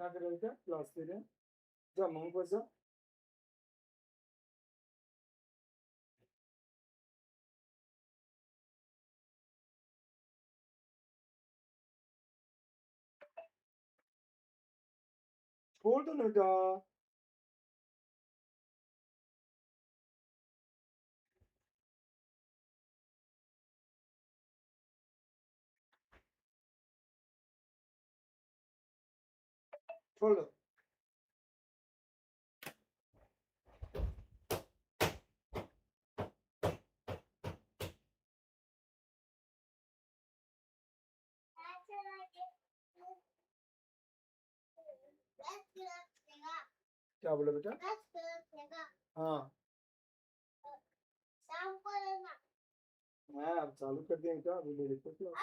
क्या कर रहे थे? क्लास ले रहे हैं। जा मम्मी पास जा। छोड़ दो ना बेटा। छोड़ दो। क्या बोला बेटा? हाँ हाँ, अब चालू कर दें क्या? अभी ले लेते क्लास।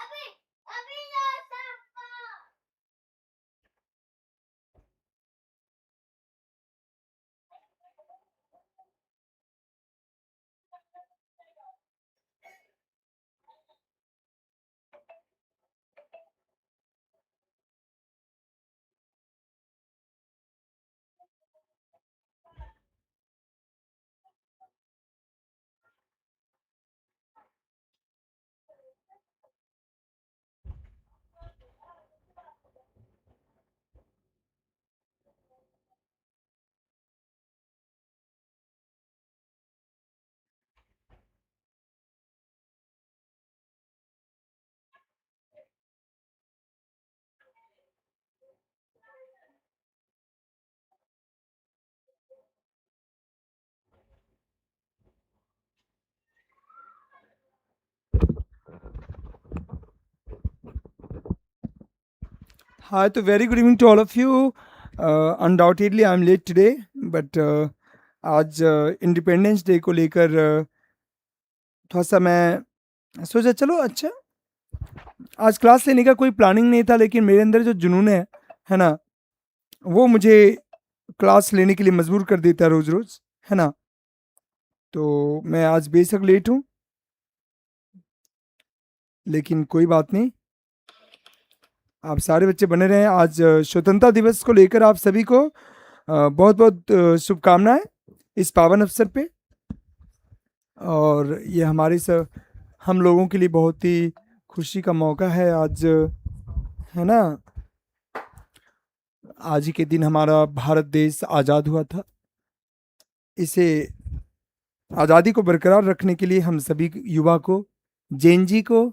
Hi, तो very good evening to all of you. Undoubtedly, I'm late today, but आज इंडिपेंडेंस डे को लेकर थोड़ा सा मैं सोचा चलो अच्छा आज क्लास लेने का कोई प्लानिंग नहीं था, लेकिन मेरे अंदर जो जुनून है ना, वो मुझे क्लास लेने के लिए मजबूर कर देता है रोज रोज, है ना। तो मैं आज बेशक लेट हूँ, लेकिन कोई बात नहीं, आप सारे बच्चे बने रहें। आज स्वतंत्रता दिवस को लेकर आप सभी को बहुत बहुत शुभकामनाएं इस पावन अवसर पे। और ये हमारे हम लोगों के लिए बहुत ही खुशी का मौका है आज, है ना। आज ही के दिन हमारा भारत देश आज़ाद हुआ था। इसे आज़ादी को बरकरार रखने के लिए हम सभी युवा को, जैन जी को,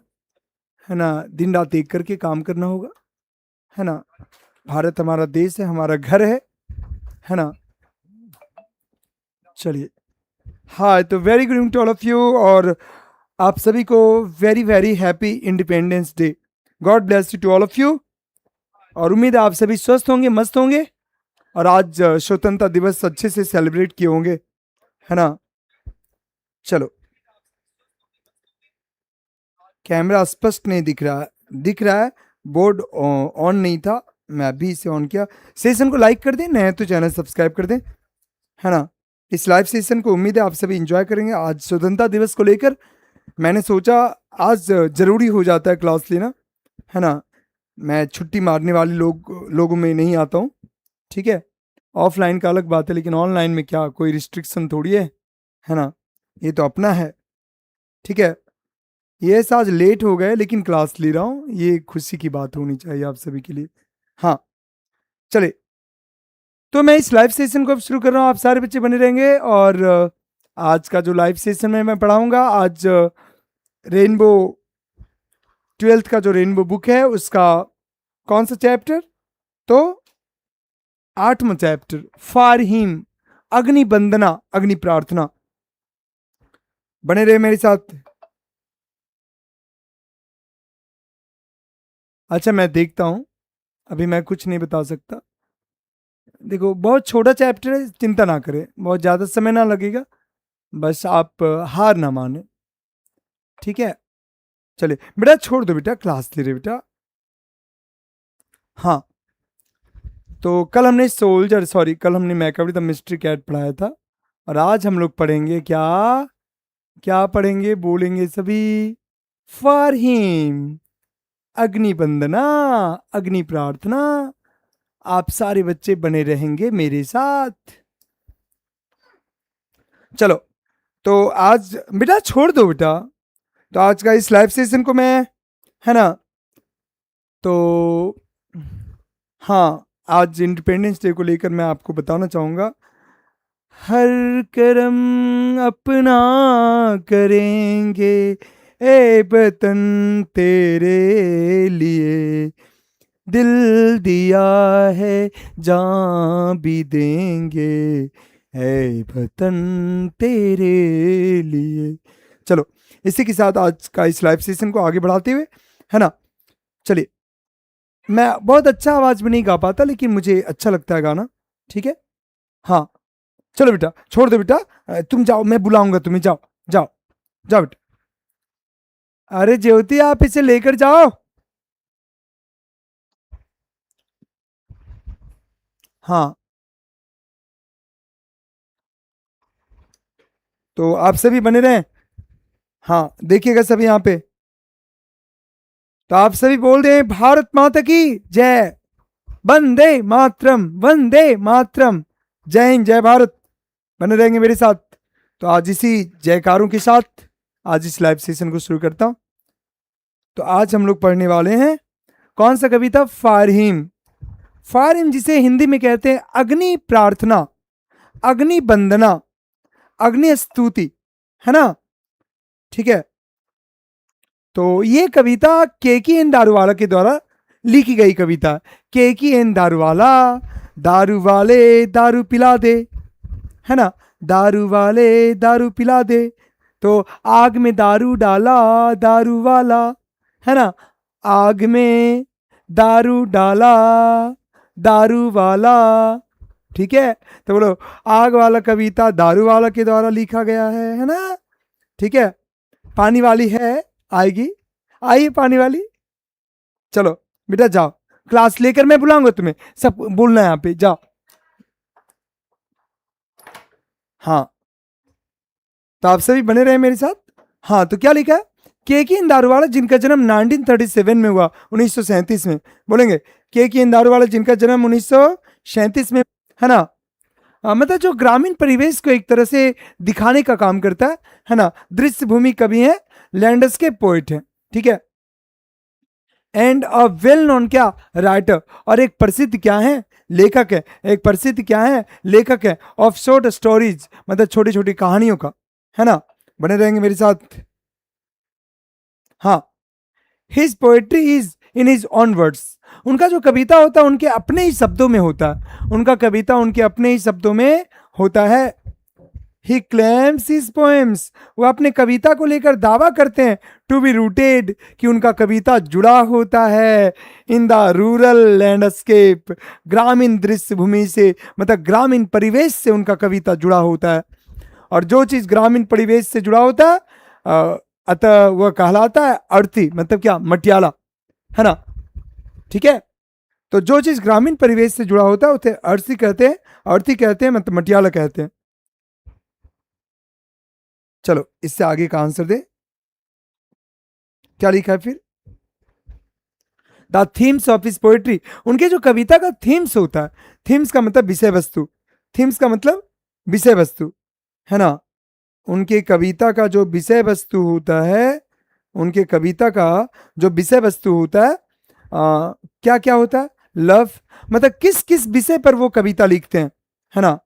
है ना, दिन रात एक करके काम करना होगा, है ना। भारत हमारा देश है, हमारा घर है ना। चलिए, हाँ, तो very good evening to all of you, और आप सभी को very very happy Independence Day. God bless you to all of you, और उम्मीद है आप सभी स्वस्थ होंगे, मस्त होंगे, और आज स्वतंत्रता दिवस अच्छे से सेलिब्रेट किए होंगे, है ना। चलो, कैमरा स्पष्ट नहीं दिख रहा है, बोर्ड ऑन नहीं था, मैं अभी इसे ऑन किया। सेशन को लाइक कर दें, नए तो चैनल सब्सक्राइब कर दें, है ना। इस लाइव सेशन को उम्मीद है आप सभी इंजॉय करेंगे। आज स्वतंत्रता दिवस को लेकर मैंने सोचा आज जरूरी हो जाता है क्लास लेना, है ना। मैं छुट्टी मारने वाले लोगों में नहीं आता हूँ, ठीक है। ऑफलाइन का अलग बात है, लेकिन ऑनलाइन में क्या कोई रिस्ट्रिक्शन थोड़ी है ना। ये तो अपना है, ठीक है। ये आज लेट हो गए, लेकिन क्लास ले रहा हूँ, ये खुशी की बात होनी चाहिए आप सभी के लिए। हाँ, चले, तो मैं इस लाइव सेशन को अब शुरू कर रहा हूँ। आप सारे बच्चे बने रहेंगे, और आज का जो लाइव सेशन में मैं पढ़ाऊंगा, आज रेनबो 12th का जो रेनबो बुक है उसका कौन सा चैप्टर, तो 8वां चैप्टर, फॉर हिम, अग्नि वंदना, अग्नि प्रार्थना। बने रहे मेरे साथ। अच्छा, मैं देखता हूं, अभी मैं कुछ नहीं बता सकता। देखो, बहुत छोटा चैप्टर है, चिंता ना करें, बहुत ज्यादा समय ना लगेगा, बस आप हार ना माने, ठीक है। चले बेटा, छोड़ दो बेटा, क्लास ले रहे बेटा। हाँ, तो कल हमने मैकअप द मिस्ट्री कैट पढ़ाया था, और आज हम लोग पढ़ेंगे क्या, क्या पढ़ेंगे, बोलेंगे सभी, फॉर हिम, अग्नि वंदना, अग्नि प्रार्थना। आप सारे बच्चे बने रहेंगे मेरे साथ। चलो, तो आज बेटा छोड़ दो बेटा, तो आज का इस लाइव सेशन को मैं, है ना, तो हाँ, आज इंडिपेंडेंस डे को लेकर मैं आपको बताना चाहूँगा, हर कर्म अपना करेंगे ए वतन तेरे लिए, दिल दिया है जान भी देंगे है वतन तेरे लिए। चलो, इसी के साथ आज का इस लाइव सेशन को आगे बढ़ाते हुए, है ना, चलिए, मैं बहुत अच्छा आवाज में नहीं गा पाता, लेकिन मुझे अच्छा लगता है गाना, ठीक है। हाँ, चलो बेटा, छोड़ दो बेटा, तुम जाओ, मैं बुलाऊंगा तुम्हें, जाओ जाओ जाओ बेटा। अरे ज्योति, आप इसे लेकर जाओ। हाँ, तो आप सभी बने रहें। हाँ, देखिएगा सभी यहाँ पे, तो आप सभी बोल रहे हैं भारत माता की जय, वंदे मातरम, वंदे मातरम, जय हिंद, जय भारत, बने रहेंगे मेरे साथ। तो आज इसी जयकारों के साथ आज इस लाइव सेशन को शुरू करता हूं। तो आज हम लोग पढ़ने वाले हैं कौन सा कविता, फारहीम। फारहीम जिसे हिंदी में कहते हैं अग्नि प्रार्थना, अग्नि वंदना, अग्नि स्तुति, है ना, ठीक है। तो ये कविता केकी एन दारूवाला के द्वारा लिखी गई कविता। केकी एन दारूवाला, दारू वाले दारू पिला दे, है ना, दारू वाले दारू पिला दे, तो आग में दारू डाला दारू वाला, है ना, आग में दारू डाला दारू वाला, ठीक है। तो बोलो, आग वाला कविता दारू वाला के द्वारा लिखा गया है ना, ठीक है। पानी वाली है, आएगी, आइए पानी वाली। चलो बेटा जाओ, क्लास लेकर मैं बुलाऊंगा तुम्हें, सब बोलना है यहाँ पे, जाओ। हाँ, तो आप सभी बने रहे मेरे साथ। हाँ, तो क्या लिखा है, केकी एन दारूवाला जिनका जन्म 1937 में हुआ, 1937 में, बोलेंगे केकी एन दारूवाला जिनका जन्म 1937 में, है ना। मतलब जो ग्रामीण परिवेश को एक तरह से दिखाने का काम करता है ना। दृश्य भूमि कवि है, लैंडस्केप पोइट है, ठीक है, एंड अ वेल नोन क्या, राइटर, और एक प्रसिद्ध क्या है, लेखक है। एक प्रसिद्ध क्या है, लेखक है, ऑफ शॉर्ट स्टोरीज, मतलब छोटी छोटी कहानियों का, है ना, बने रहेंगे मेरे साथ। हाँ, his poetry is in his on words, उनका जो कविता होता है उनके अपने ही शब्दों में होता है, उनका कविता उनके अपने ही शब्दों में होता है। ही क्लेम्स हिज पोएम्स, वो अपने कविता को लेकर दावा करते हैं, टू बी रूटेड, कि उनका कविता जुड़ा होता है इन द रूरल लैंडस्केप, ग्रामीण दृश्य भूमि से, मतलब ग्रामीण परिवेश से उनका कविता जुड़ा होता है। और जो चीज ग्रामीण परिवेश से जुड़ा होता है अतः वह कहलाता है अर्थी, मतलब क्या, मटियाला, है ना, ठीक है। तो जो चीज ग्रामीण परिवेश से जुड़ा होता है उसे अर्थी कहते हैं, अर्थी कहते हैं, मतलब मटियाला कहते हैं। चलो इससे आगे का आंसर दे, क्या लिखा है फिर, the themes of his poetry, उनके जो कविता का थीम्स होता है, थीम्स का मतलब विषय वस्तु, थीम्स का मतलब विषय वस्तु, है ना। उनके कविता का जो विषय वस्तु होता है, उनके कविता का जो विषय वस्तु होता है, क्या क्या होता है, लव, मतलब किस किस विषय पर वो कविता लिखते हैं, है ना।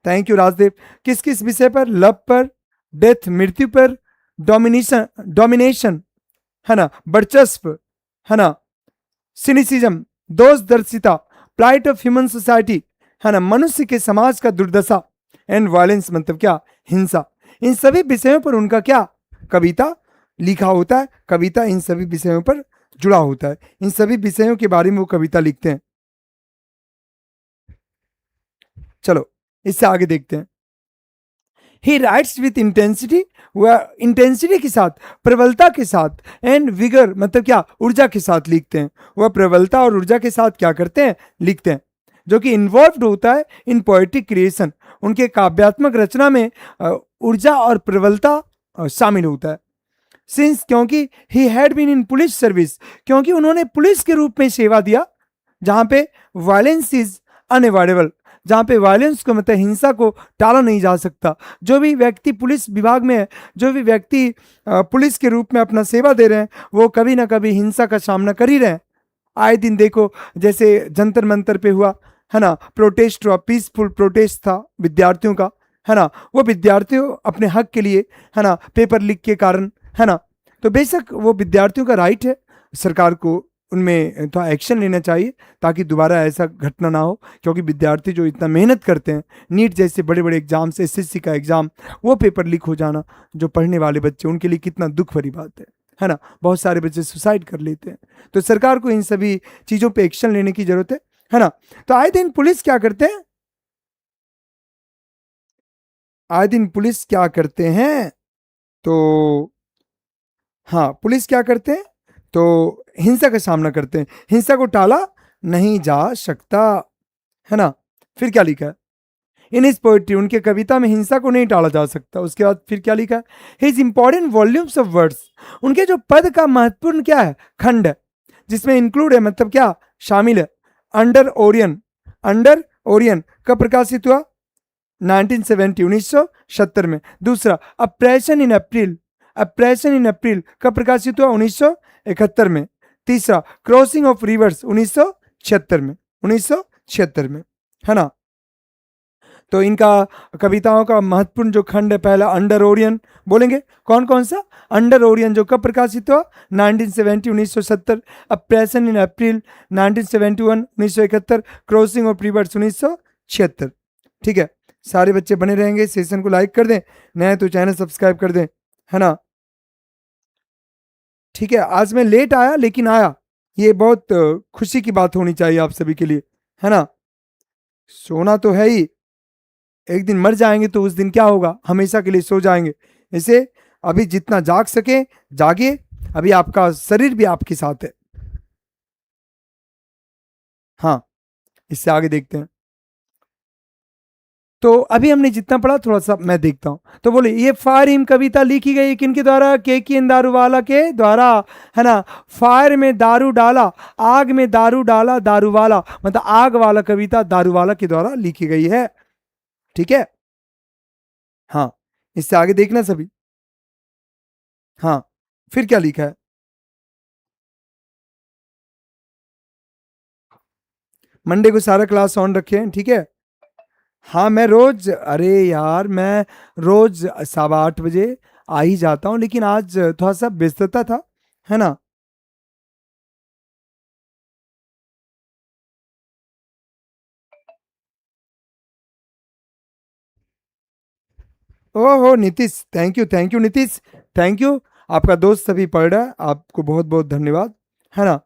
थैंक यू राजदेव, किस किस विषय पर, लव पर, डेथ मृत्यु पर, डोमिनेशन डोमिनेशन, है ना, वर्चस्व, है ना, सिनिसिज्म, दोष दर्शिता, प्लाइट ऑफ ह्यूमन सोसाइटी, है ना, मनुष्य के समाज का दुर्दशा, एंड वायलेंस, मतलब क्या, हिंसा, इन सभी विषयों पर उनका क्या, कविता लिखा होता है। कविता इन सभी विषयों पर जुड़ा होता है, इन सभी विषयों के बारे में वो कविता लिखते हैं। चलो इससे आगे देखते हैं। ही राइट्स विथ इंटेंसिटी, वह इंटेंसिटी के साथ, प्रबलता के साथ, एंड विगर, मतलब क्या, ऊर्जा के साथ लिखते हैं। वह प्रबलता और ऊर्जा के साथ क्या करते हैं, लिखते हैं, जो कि इन्वॉल्व होता है इन पोएटिक क्रिएशन, उनके काव्यात्मक रचना में ऊर्जा और प्रबलता शामिल होता है। सिंस, क्योंकि he had been in police service, क्योंकि उन्होंने पुलिस के रूप में सेवा दिया, जहाँ पे वायलेंस इज अनएवॉइडेबल, जहाँ पे वायलेंस को मतलब हिंसा को टाला नहीं जा सकता। जो भी व्यक्ति पुलिस विभाग में है, जो भी व्यक्ति पुलिस के रूप में अपना सेवा दे रहे हैं, वो कभी ना कभी हिंसा का सामना कर ही रहे हैं। आए दिन देखो, जैसे जंतर मंतर पे हुआ है ना, प्रोटेस्ट हुआ, पीसफुल प्रोटेस्ट था विद्यार्थियों का, है ना, वो विद्यार्थियों अपने हक के लिए, है ना, पेपर लीक के कारण, है ना, तो बेशक वो विद्यार्थियों का राइट है, सरकार को उनमें थोड़ा एक्शन लेना चाहिए ताकि दोबारा ऐसा घटना ना हो। क्योंकि विद्यार्थी जो इतना मेहनत करते हैं, नीट जैसे बड़े बड़े एग्जाम्स, एसएससी का एग्जाम, वो पेपर लीक हो जाना, जो पढ़ने वाले बच्चे, उनके लिए कितना दुख भरी बात है ना। बहुत सारे बच्चे सुसाइड कर लेते हैं। तो सरकार को इन सभी चीज़ों पे एक्शन लेने की जरूरत है ना। तो आए दिन पुलिस क्या करते हैं, आए दिन पुलिस क्या करते हैं, तो हाँ, पुलिस क्या करते हैं, तो हिंसा का सामना करते हैं। हिंसा को टाला नहीं जा सकता, है ना। फिर क्या लिखा है इन इस पोइट्री, उनके कविता में हिंसा को नहीं टाला जा सकता। उसके बाद फिर क्या लिखा है, his important volumes of words, उनके जो पद का महत्वपूर्ण क्या है, खंड है, जिसमें इंक्लूड है मतलब क्या, शामिल है। अंडर ओरियन, अंडर ओरियन कब प्रकाशित हुआ, 1970, 1970 में। दूसरा अप्रेशन इन अप्रैल, अप्रेशन इन अप्रैल कब प्रकाशित हुआ, 1971 में। तीसरा क्रॉसिंग ऑफ रिवर्स, 1976 में, 1976 में, है ना। तो इनका कविताओं का महत्वपूर्ण जो खंड है, पहला अंडर ओरियन, बोलेंगे कौन कौन सा, अंडर ओरियन जो कब प्रकाशित हुआ, 1970, 1970। Oppression in April, 1971, 1971। Crossing of reverse, 1976। ठीक है, सारे बच्चे बने रहेंगे। सेशन को लाइक कर दें, नए तो चैनल सब्सक्राइब कर दें, है ना। ठीक है, आज मैं लेट आया लेकिन आया, ये बहुत खुशी की बात होनी चाहिए आप सभी के लिए, है ना। सोना तो है ही, एक दिन मर जाएंगे तो उस दिन क्या होगा, हमेशा के लिए सो जाएंगे। इसे अभी जितना जाग सके जागिए, अभी आपका शरीर भी आपके साथ है। हाँ, इससे आगे देखते हैं। तो अभी हमने जितना पढ़ा थोड़ा सा मैं देखता हूं। तो बोले ये फायर हिम कविता लिखी गई किनके द्वारा, के दारूवाला के द्वारा, है ना। फायर में दारू डाला, आग में दारू डाला, दारूवाला मतलब आग वाला कविता दारूवाला के द्वारा लिखी गई है। ठीक है, हाँ, इससे आगे देखना सभी। हाँ, फिर क्या लिखा है, मंडे को सारा क्लास ऑन रखे हैं, ठीक है। हाँ, मैं रोज, अरे यार मैं रोज 8:15 आ ही जाता हूँ, लेकिन आज थोड़ा सा व्यस्तता था, है ना। ओहो Nitish, thank you Nitish, thank you. आपका दोस्त सभी पढ़ रहा है, आपको बहुत बहुत धन्यवाद, है ना।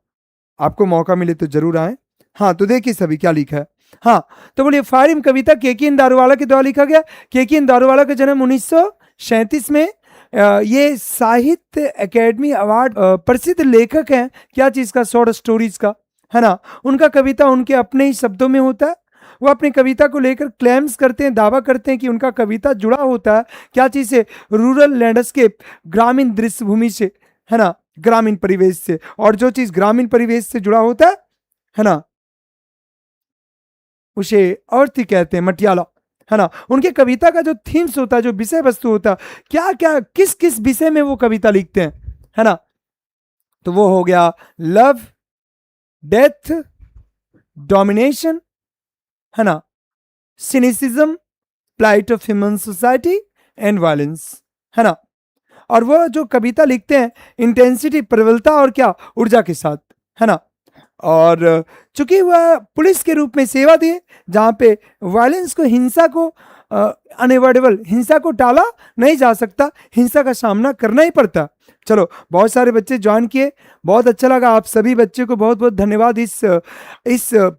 आपको मौका मिले तो जरूर आए। हाँ, तो देखिए सभी क्या लिखा है। हाँ, तो बोलिए फारिम कविता केकीन दारूवाला के द्वारा लिखा गया। केकीन दारूवाला का जन्म 1937 में। ये साहित्य एकेडमी अवार्ड प्रसिद्ध लेखक हैं, क्या चीज का, शॉर्ट स्टोरीज का, है ना। उनका कविता उनके अपने ही शब्दों में होता है। वो अपनी कविता को लेकर क्लेम्स करते हैं, दावा करते हैं कि उनका कविता जुड़ा होता है क्या चीज से, रूरल लैंडस्केप, ग्रामीण दृश्यभूमि से, है ना, ग्रामीण परिवेश से। और जो चीज ग्रामीण परिवेश से जुड़ा होता है ना, उसे अर्थ ही कहते हैं, मटियाला, है ना। उनके कविता का जो थीम्स होता है, जो विषय वस्तु होता है, क्या क्या किस किस विषय में वो कविता लिखते हैं, है ना। तो वो हो गया लव, डेथ, डोमिनेशन, है ना, cynicism, plight of human society and violence, है ना। और वह जो कविता लिखते हैं इंटेंसिटी, प्रबलता और क्या, ऊर्जा के साथ, है ना। और चूंकि वह पुलिस के रूप में सेवा दिए, जहां पे वायलेंस को, हिंसा को, अनएवॉइडेबल, हिंसा को टाला नहीं जा सकता, हिंसा का सामना करना ही पड़ता। चलो, बहुत सारे बच्चे ज्वाइन किए, बहुत अच्छा लगा। आप सभी बच्चे को बहुत बहुत धन्यवाद। इस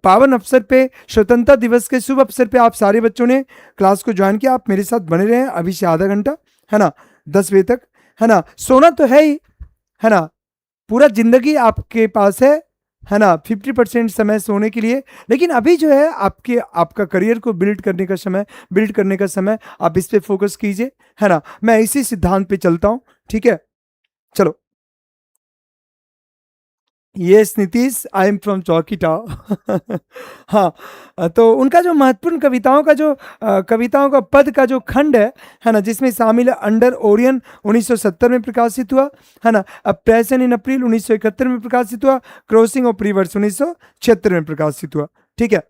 पावन अवसर पे, स्वतंत्रता दिवस के शुभ अवसर पे आप सारे बच्चों ने क्लास को ज्वाइन किया। आप मेरे साथ बने रहे अभी से आधा घंटा, है ना, 10 बजे तक, है ना। सोना तो है ही, है ना, पूरा जिंदगी आपके पास है ना, 50% समय सोने के लिए। लेकिन अभी जो है आपका करियर को बिल्ड करने का समय, आप इस पे फोकस कीजिए, है ना। मैं इसी सिद्धांत पे चलता हूं, ठीक है। चलो, yes Nitish, I am from चौकीटा। हाँ, तो उनका जो महत्वपूर्ण कविताओं का जो कविताओं का पद का जो खंड है ना, जिसमें शामिल है अंडर ओरियन 1970 में प्रकाशित हुआ, है ना, अ पैशन इन अप्रैल 1971 में प्रकाशित हुआ, क्रॉसिंग ऑफ रिवर्स 1976 में प्रकाशित हुआ। ठीक है,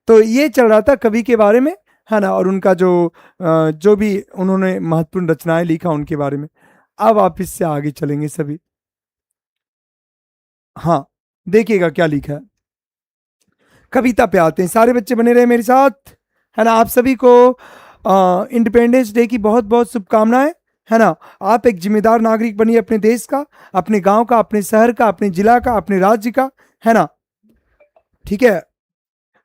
तो ये चल रहा था कवि के बारे में, है ना, और उनका जो भी उन्होंने महत्वपूर्ण रचनाएं लिखा उनके बारे में। अब आप इससे आगे चलेंगे सभी। हाँ, देखिएगा क्या लिखा है। कविता पे आते हैं, सारे बच्चे बने रहे मेरे साथ, है ना। आप सभी को इंडिपेंडेंस डे की बहुत बहुत शुभकामनाएं, है ना। आप एक जिम्मेदार नागरिक बनिए अपने देश का, अपने गांव का, अपने शहर का, अपने जिला का, अपने राज्य का, है ना। ठीक है,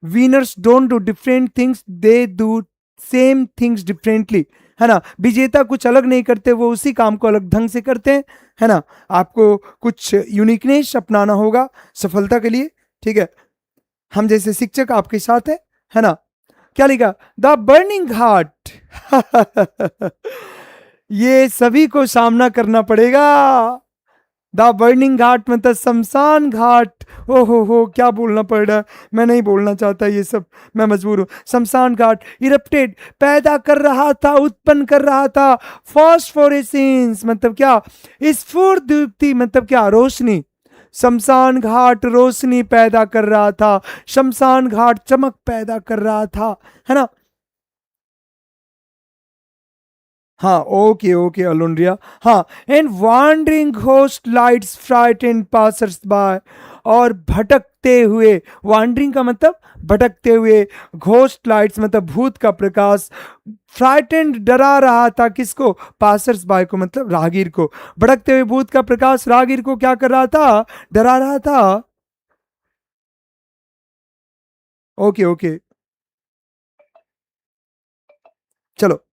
winners don't do different things, they do same things differently, है ना। विजेता कुछ अलग नहीं करते, वो उसी काम को अलग ढंग से करते हैं, है ना। आपको कुछ यूनिकनेस अपनाना होगा सफलता के लिए। ठीक है, हम जैसे शिक्षक आपके साथ है ना। क्या लिखा, द बर्निंग घाट। ये सभी को सामना करना पड़ेगा। द बर्निंग घाट मतलब शमशान घाट। ओ हो, क्या बोलना पड़ रहा है, मैं नहीं बोलना चाहता ये सब, मैं मजबूर हूं। शमशान घाट इरप्टेड, पैदा कर रहा था, उत्पन्न कर रहा था। फॉस्फोरेसेंस मतलब क्या, स्फूर्ति मतलब क्या, रोशनी। शमशान घाट रोशनी पैदा कर रहा था, शमशान घाट चमक पैदा कर रहा था, है ना। हाँ, ओके ओके अलोन्ड्रिया। हाँ, and wandering ghost lights frightened passers by, और भटकते हुए, वांडरिंग का मतलब भटकते हुए, घोस्ट लाइट्स मतलब भूत का प्रकाश, फ्राइटेंड डरा रहा था, किसको, पासर्स बाय को मतलब राहगीर को। भटकते हुए भूत का प्रकाश राहगीर को क्या कर रहा था, डरा रहा था। ओके ओके, चलो,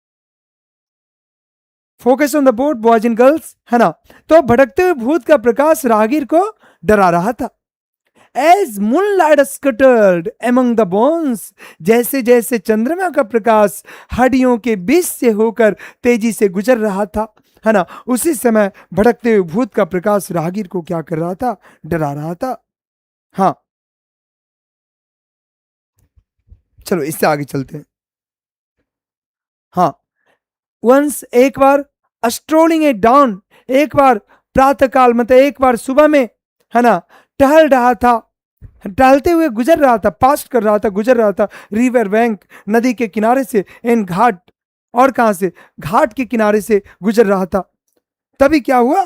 focus on the board boys and girls, है ना। तो भटकते हुए भूत का प्रकाश राहगीर को डरा रहा था। As moonlight scattered among the bones, जैसे जैसे चंद्रमा का प्रकाश हड्डियों के बीच से होकर तेजी से गुजर रहा था, है ना, उसी समय भटकते हुए भूत का प्रकाश राहगीर को क्या कर रहा था, डरा रहा था। हाँ, चलो इससे आगे चलते हैं। हाँ, वंस एक बार, स्ट्रोलिंग ए डाउन, एक बार प्रातः काल मतलब एक बार सुबह में, है ना, टहल रहा था, टहलते हुए गुजर रहा था, पास कर रहा था, गुजर रहा था, रिवर बैंक नदी के किनारे से, इन घाट, और कहां से, घाट के किनारे से गुजर रहा था। तभी क्या हुआ,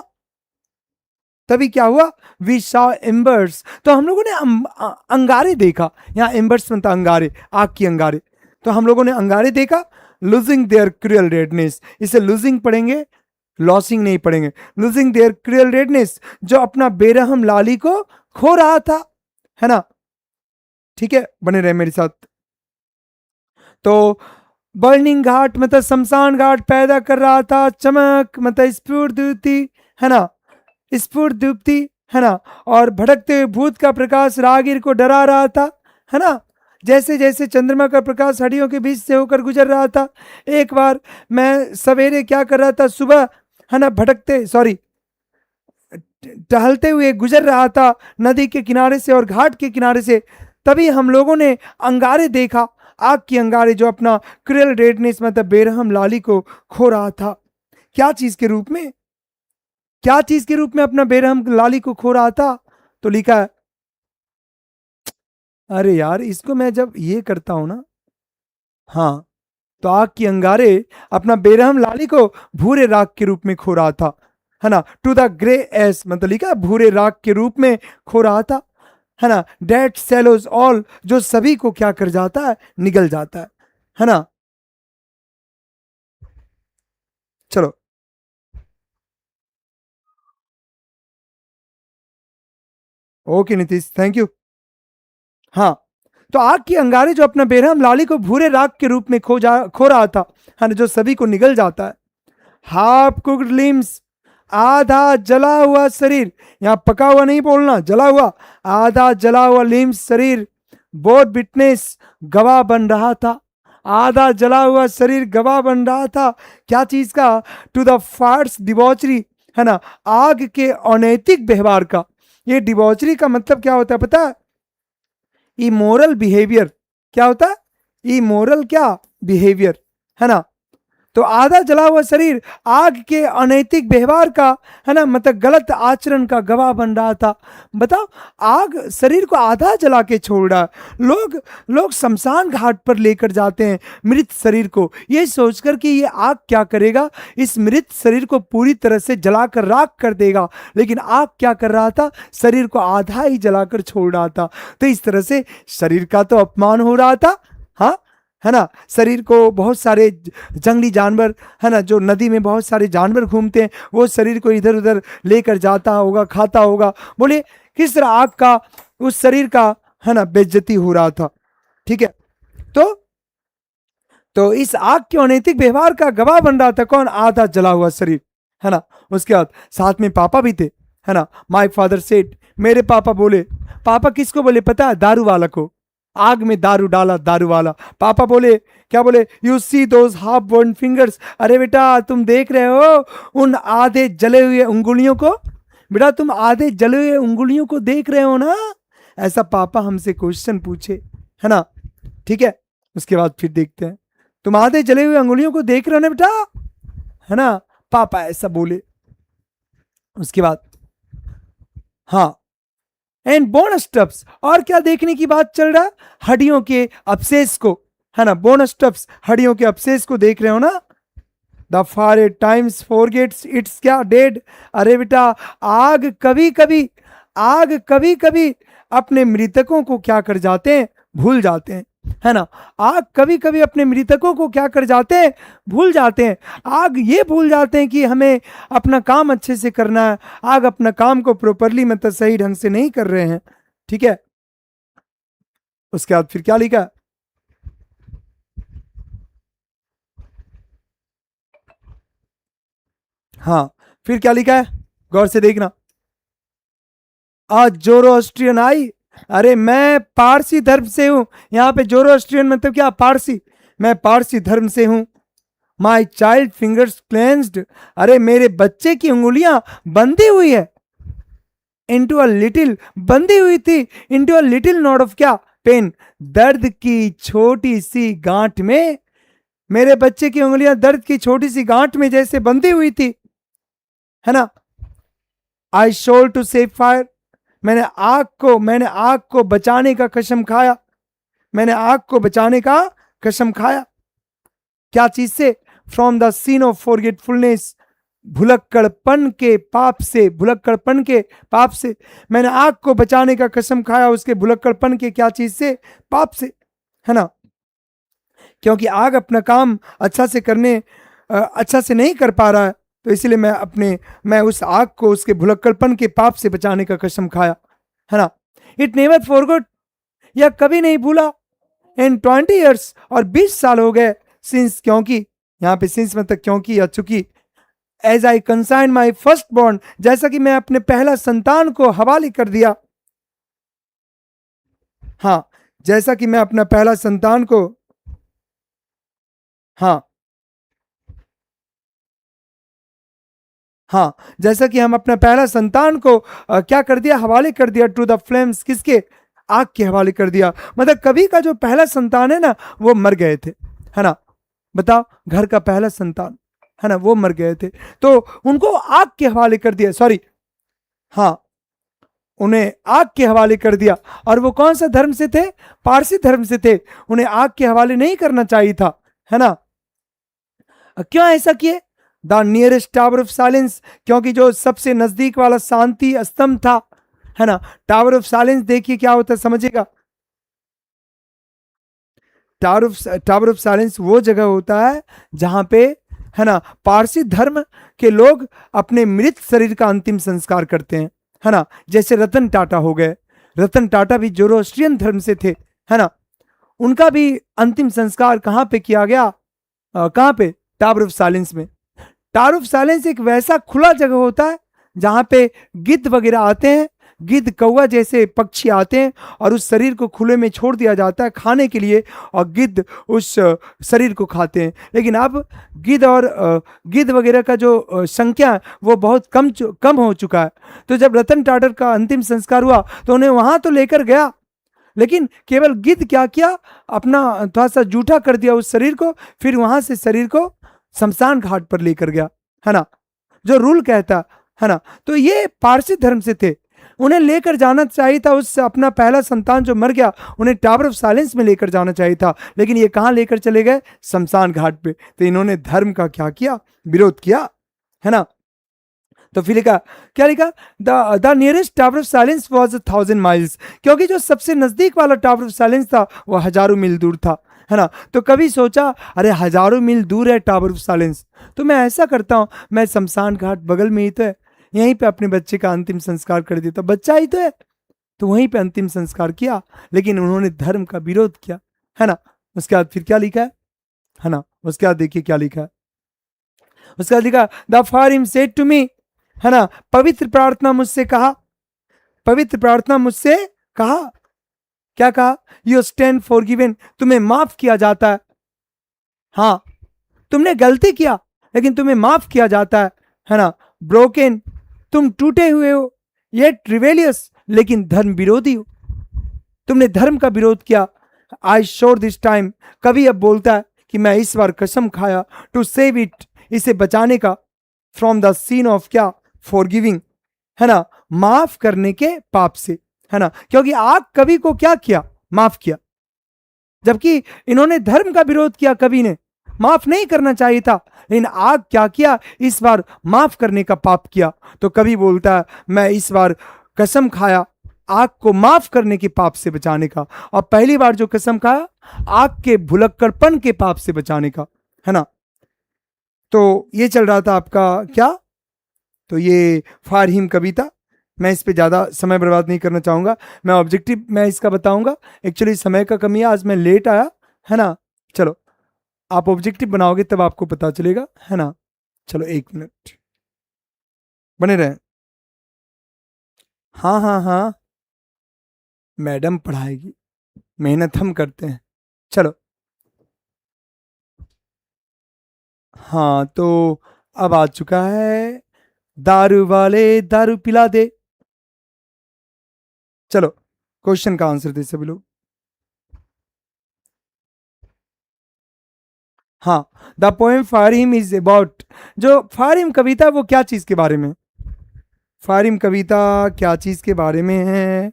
तभी क्या हुआ, वी सॉ एम्बर्स, तो हम लोगों ने अंगारे देखा। यहाँ एम्बर्स मतलब अंगारे, आग की अंगारे, तो हम लोगों ने अंगारे देखा। लूजिंग देयर क्रियल रेडनेस, इसे लूजिंग पढ़ेंगे, लॉसिंग नहीं पढ़ेंगे। लूजिंग देयर क्रियल रेडनेस, जो अपना बेरहम लाली को खो रहा था, है ना। ठीक है, बने रहे मेरे साथ। तो बर्निंग घाट मतलब शमशान घाट पैदा कर रहा था, चमक मतलब स्फूर्ति, है ना, स्फूर्ति, है ना। और भटकते हुए भूत का प्रकाश राहगीर को डरा रहा था, है ना। जैसे जैसे चंद्रमा का प्रकाश हड्डियों के बीच से होकर गुजर रहा था। एक बार मैं सवेरे क्या कर रहा था, सुबह, है ना, भटकते सॉरी टहलते हुए गुजर रहा था नदी के किनारे से और घाट के किनारे से। तभी हम लोगों ने अंगारे देखा, आग की अंगारे, जो अपना क्रियल रेडनेस मतलब बेरहम लाली को खो रहा था। क्या चीज के रूप में, क्या चीज के रूप में अपना बेरहम लाली को खो रहा था। तो लिखा है, अरे यार इसको मैं जब ये करता हूं ना, हाँ, तो आग की अंगारे अपना बेरहम लाली को भूरे राख के रूप में खो रहा था, है ना। टू द ग्रे एस मतलब लिखा है भूरे राख के रूप में खो रहा था, है ना। डेट सेलोज ऑल, जो सभी को क्या कर जाता है, निगल जाता है ना। चलो, ओके नीतीश, थैंक यू। हाँ, तो आग की अंगारे जो अपना बेरहम लाली को भूरे राख के रूप में खो रहा था, है ना, जो सभी को निगल जाता है। हाफ कुक्ड लिम्स, आधा जला हुआ शरीर, यहां पका हुआ नहीं बोलना, जला हुआ, आधा जला हुआ लिम्स शरीर, बोथ विटनेस गवाह बन रहा था। आधा जला हुआ शरीर गवाह बन रहा था, क्या चीज का, टू द फायर्स डिबॉचरी, है ना, आग के अनैतिक व्यवहार का। ये डिबॉचरी का मतलब क्या होता है पता है? Immoral behaviour. क्या होता है? इमोरल क्या बिहेवियर, है ना। तो आधा जला हुआ शरीर आग के अनैतिक व्यवहार का, है ना, मतलब गलत आचरण का गवाह बन रहा था। बताओ, आग शरीर को आधा जला के छोड़ रहा है। लोग लोग शमशान घाट पर लेकर जाते हैं मृत शरीर को, ये सोचकर कि ये आग क्या करेगा, इस मृत शरीर को पूरी तरह से जलाकर राख कर देगा। लेकिन आग क्या कर रहा था? शरीर को आधा ही जलाकर छोड़ रहा था। तो इस तरह से शरीर का तो अपमान हो रहा था, हाँ, है ना। शरीर को बहुत सारे जंगली जानवर, है ना, जो नदी में बहुत सारे जानवर घूमते हैं, वो शरीर को इधर उधर लेकर जाता होगा, खाता होगा। बोले किस तरह आग का उस शरीर का, है ना, बेइज्जती हो रहा था। ठीक है, तो इस आग के अनैतिक व्यवहार का गवाह बन रहा था कौन? आधा जला हुआ शरीर, है ना। उसके बाद साथ में पापा भी थे, है ना। माय फादर सेड, मेरे पापा बोले। पापा किसको बोले पता है? दारू वाला को। आग में दारू डाला दारू वाला। पापा बोले, क्या बोले? You see those half burn fingers, अरे बेटा तुम देख रहे हो उन आधे जले हुए उंगलियों को? बेटा तुम आधे जले हुए उंगलियों को देख रहे हो ना? ऐसा पापा हमसे क्वेश्चन पूछे, है ना। ठीक है, उसके बाद फिर देखते हैं। तुम आधे जले हुए अंगुलियों को देख रहे हो ना बेटा, है ना, पापा ऐसा बोले। उसके बाद हाँ, एंड बोन स्टफ्स, और क्या देखने की बात चल रहा है? हड्डियों के अवशेष को, है ना। बोन स्टफ्स, हड्डियों के अवशेष को देख रहे हो ना। The fire at times forgets its क्या डेड, अरे बेटा आग कभी कभी अपने मृतकों को क्या कर जाते हैं? भूल जाते हैं, है ना। आग कभी कभी अपने मृतकों को क्या कर जाते हैं? भूल जाते हैं। आग ये भूल जाते हैं कि हमें अपना काम अच्छे से करना है। आग अपना काम को प्रॉपरली, मतलब सही ढंग से नहीं कर रहे हैं। ठीक है, उसके बाद फिर क्या लिखा? हाँ, फिर क्या लिखा है? गौर से देखना। आज जोरोस्ट्रियन आई, अरे मैं पारसी धर्म से हूं। यहां पे जोरोस्ट्रियन मतलब क्या? पारसी। मैं पारसी धर्म से हूं। माई चाइल्ड फिंगर्स क्लेंस्ड, अरे मेरे बच्चे की उंगलियां बंधी हुई है। इंटू अ लिटिल, बंधी हुई थी into a little not of क्या? पेन, दर्द की छोटी सी गांठ में। मेरे बच्चे की उंगलियां दर्द की छोटी सी गांठ में जैसे बंधी हुई थी, है ना। आई शोल टू सेव फायर, मैंने आग को बचाने का कसम खाया। मैंने आग को बचाने का कसम खाया। क्या चीज से? From the scene of forgetfulness, भुलक्कड़पन के पाप से, भुलक्कड़पन के पाप से। मैंने आग को बचाने का कसम खाया उसके भुलक्कड़पन के क्या चीज से? पाप से, है ना। क्योंकि आग अपना काम अच्छा से नहीं कर पा रहा है, तो इसलिए मैं उस आग को उसके भुलक्कड़पन के पाप से बचाने का कसम खाया, है ना। इट नेवर फॉरगॉट, यह कभी नहीं भूला। इन 20 ईयर्स, और 20 साल हो गए। सिंस, क्योंकि, यहां पे सिंस मतलब क्योंकि या चूंकि। As I consign my first born, जैसा कि मैं अपने पहला संतान को हवाले कर दिया। हाँ, जैसा कि मैं अपना पहला संतान को, हाँ हाँ, जैसा कि हम अपना पहला संतान को क्या कर दिया? हवाले कर दिया टू द फ्लेम्स, किसके? आग के हवाले कर दिया। मतलब कभी का जो पहला संतान है ना, वो मर गए थे, है ना। बताओ, घर का पहला संतान, है ना, वो मर गए थे, तो उनको आग के हवाले कर दिया। सॉरी, हाँ, उन्हें आग के हवाले कर दिया। और वो कौन सा धर्म से थे? पारसी धर्म से थे। उन्हें आग के हवाले नहीं करना चाहिए था, है ना। क्यों ऐसा किए? The nearest tower of silence, क्योंकि जो सबसे नजदीक वाला शांति स्तंभ था, है ना। टावर ऑफ साइलेंस देखिए क्या होता है, समझिएगा। टावर ऑफ साइलेंस वो जगह होता है जहां पे, है ना, पारसी धर्म के लोग अपने मृत शरीर का अंतिम संस्कार करते हैं, है ना। जैसे रतन टाटा हो गए। रतन टाटा भी जोरोस्ट्रियन धर्म से थे, है ना। उनका भी अंतिम संस्कार कहां पे किया गया? कहां पे? टावर ऑफ साइलेंस में। टावर ऑफ साइलेंस एक वैसा खुला जगह होता है जहां पे गिद्ध वगैरह आते हैं, गिद्ध कौवा जैसे पक्षी आते हैं और उस शरीर को खुले में छोड़ दिया जाता है खाने के लिए, और गिद्ध उस शरीर को खाते हैं। लेकिन अब गिद्ध और गिद्ध वगैरह का जो संख्या है वो बहुत कम हो चुका है। तो जब रतन टाटा का अंतिम संस्कार हुआ तो उन्हें वहां तो लेकर गया, लेकिन केवल गिद्ध क्या किया, अपना थोड़ा सा जूठा कर दिया उस शरीर को, फिर वहां से शरीर को शमशान घाट पर लेकर गया, है ना, जो रूल कहता है ना। तो ये पारसी धर्म से थे, उन्हें लेकर जाना चाहिए था, उस अपना पहला संतान जो मर गया उन्हें टावर ऑफ साइलेंस में लेकर जाना चाहिए था, लेकिन ये कहां लेकर चले गए, शमशान घाट पे। तो इन्होंने धर्म का क्या किया, विरोध किया, है ना। तो फिर लिखा, क्या लिखा, the nearest tower of silence was 1000 miles, क्योंकि जो सबसे नजदीक वाला टावर ऑफ साइलेंस था वो हजारों मील दूर था, है ना। तो कभी सोचा अरे हजारों मील दूर है टावर ऑफ साइलेंस, तो मैं ऐसा करता हूं, मैं शमशान घाट बगल में ही तो है, यहीं पे अपने बच्चे का अंतिम संस्कार कर देता, बच्चा ही तो वहीं पे अंतिम संस्कार किया। लेकिन उन्होंने धर्म का विरोध किया, है ना। उसके बाद फिर क्या लिखा है ना, उसके बाद देखिए क्या लिखा है। उसके बाद लिखा, द फारिम सेड टू मी, है ना, पवित्र प्रार्थना मुझसे कहा, पवित्र प्रार्थना मुझसे कहा, क्या कहा, यू स्टैंड फॉर गिवन, तुम्हें माफ किया जाता है। हाँ, तुमने गलती किया लेकिन तुम्हें माफ किया जाता है ना। ब्रोकन, तुम टूटे हुए हो, येट रिवेलियस, लेकिन धर्म विरोधी हो, तुमने धर्म का विरोध किया। आई श्योर दिस टाइम, कभी अब बोलता है कि मैं इस बार कसम खाया, टू सेव इट, इसे बचाने का, फ्रॉम द सीन ऑफ क्या, फॉरगिविंग, है ना, माफ करने के पाप से, है ना। क्योंकि आग कवि को क्या किया, माफ किया, जबकि इन्होंने धर्म का विरोध किया, कवि ने माफ नहीं करना चाहिए था, लेकिन आग क्या किया, इस बार माफ करने का पाप किया। तो कवि बोलता है मैं इस बार कसम खाया आग को माफ करने के पाप से बचाने का, और पहली बार जो कसम खाया आग के भुलक्कड़पन के पाप से बचाने का, है ना। तो ये चल रहा था आपका क्या, तो ये फारहीम कविता, मैं इस पे ज़्यादा समय बर्बाद नहीं करना चाहूँगा, मैं ऑब्जेक्टिव मैं इसका बताऊंगा। एक्चुअली समय का कमी है, आज मैं लेट आया, है ना। चलो आप ऑब्जेक्टिव बनाओगे तब आपको पता चलेगा, है ना। चलो 1 मिनट बने रहें। हाँ हाँ हाँ, मैडम पढ़ाएगी, मेहनत हम करते हैं। चलो हाँ, तो अब आ चुका है, दारू वाले दारू पिला दे। चलो क्वेश्चन का आंसर दे सभी लोग। हाँ, द पोएम फारिम इज अबाउट, जो फारिम कविता वो क्या चीज के बारे में, फारिम कविता क्या चीज के बारे में है।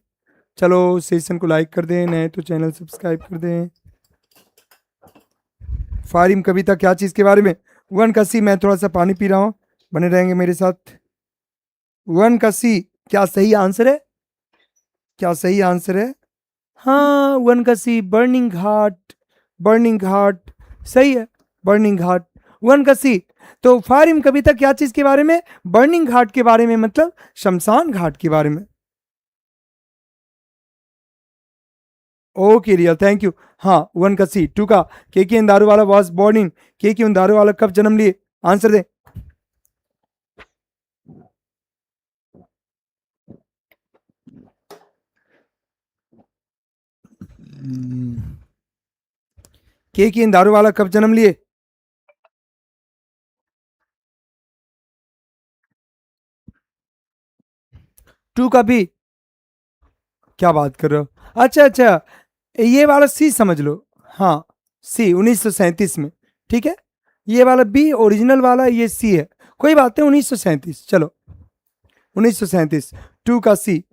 चलो सेशन को लाइक कर दें, नए तो चैनल सब्सक्राइब कर दें। फारिम कविता क्या चीज के बारे में, वन का सी, मैं थोड़ा सा पानी पी रहा हूं, बने रहेंगे मेरे साथ। वन का सी क्या सही आंसर है, क्या सही आंसर है, हाँ वन का सी, बर्निंग घाट, बर्निंग घाट सही है, बर्निंग घाट, वन का सी। तो फारिम कविता क्या चीज के बारे में, बर्निंग घाट के बारे में, मतलब शमशान घाट के बारे में। Okay real, thank you. हाँ वन का सी। टू का, के अंदारू वाला वॉज बोर्न इन, के अंदारू वाला कब जन्म लिए, आंसर दे। के अंदारू वाला कब जन्म लिए, टू का भी, क्या बात कर रहे हो, अच्छा अच्छा, ये वाला सी समझ लो, हाँ सी 1937 में, ठीक है। ये वाला बी ओरिजिनल वाला, ये सी है, कोई बात नहीं, 1937, चलो 1937। टू का सी,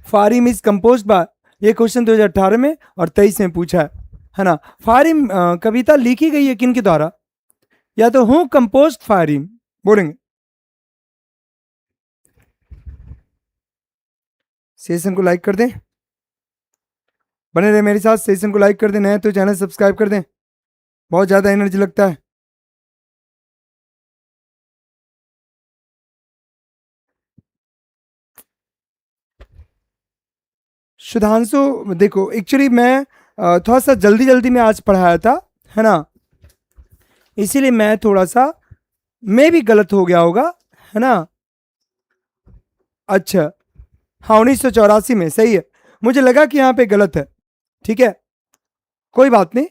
फारिम इज कंपोज बाय, ये क्वेश्चन 2018 में और 23 में पूछा है ना। फारिम कविता लिखी गई है किन के द्वारा, या तो हूं कंपोज फारिम बोलेंगे। सेशन को लाइक कर दें, बने रहे मेरे साथ, सेशन को लाइक कर दें, नए तो चैनल सब्सक्राइब कर दें, बहुत ज्यादा एनर्जी लगता है। सुधांशु देखो, एक्चुअली मैं थोड़ा सा जल्दी जल्दी में आज पढ़ाया था, है ना, इसीलिए मैं थोड़ा सा, मैं भी गलत हो गया होगा, है ना। अच्छा, हाँ 1984 में, सही है। मुझे लगा कि यहाँ पे गलत है, ठीक है, कोई बात नहीं,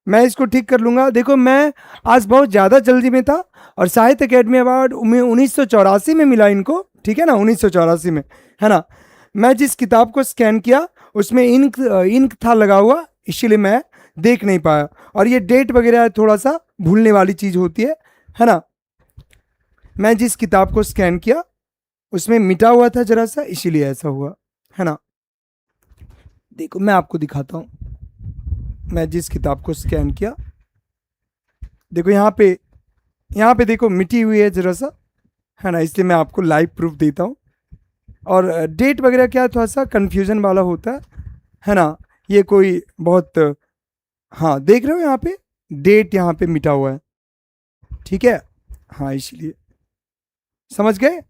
मैं इसको ठीक कर लूंगा। देखो मैं आज बहुत ज्यादा जल्दी में था, और साहित्य अकेडमी अवार्ड 1984 में मिला इनको, ठीक है ना, 1984 में, है ना। मैं जिस किताब को स्कैन किया उसमें इंक था लगा हुआ, इसीलिए मैं देख नहीं पाया, और ये डेट वगैरह थोड़ा सा भूलने वाली चीज होती है ना। मैं जिस किताब को स्कैन किया उसमें मिटा हुआ था जरा सा, इसीलिए ऐसा हुआ, है ना। देखो मैं आपको दिखाता हूँ, मैं जिस किताब को स्कैन किया, देखो यहाँ पे देखो मिटी हुई है जरा सा, है ना, इसलिए मैं आपको लाइव प्रूफ देता हूँ। और डेट वगैरह क्या थोड़ा सा कंफ्यूजन वाला होता है ना। ये कोई बहुत, हाँ देख रहे हो यहाँ पे डेट यहाँ पे मिटा हुआ है, ठीक है, हाँ इसलिए, समझ गए।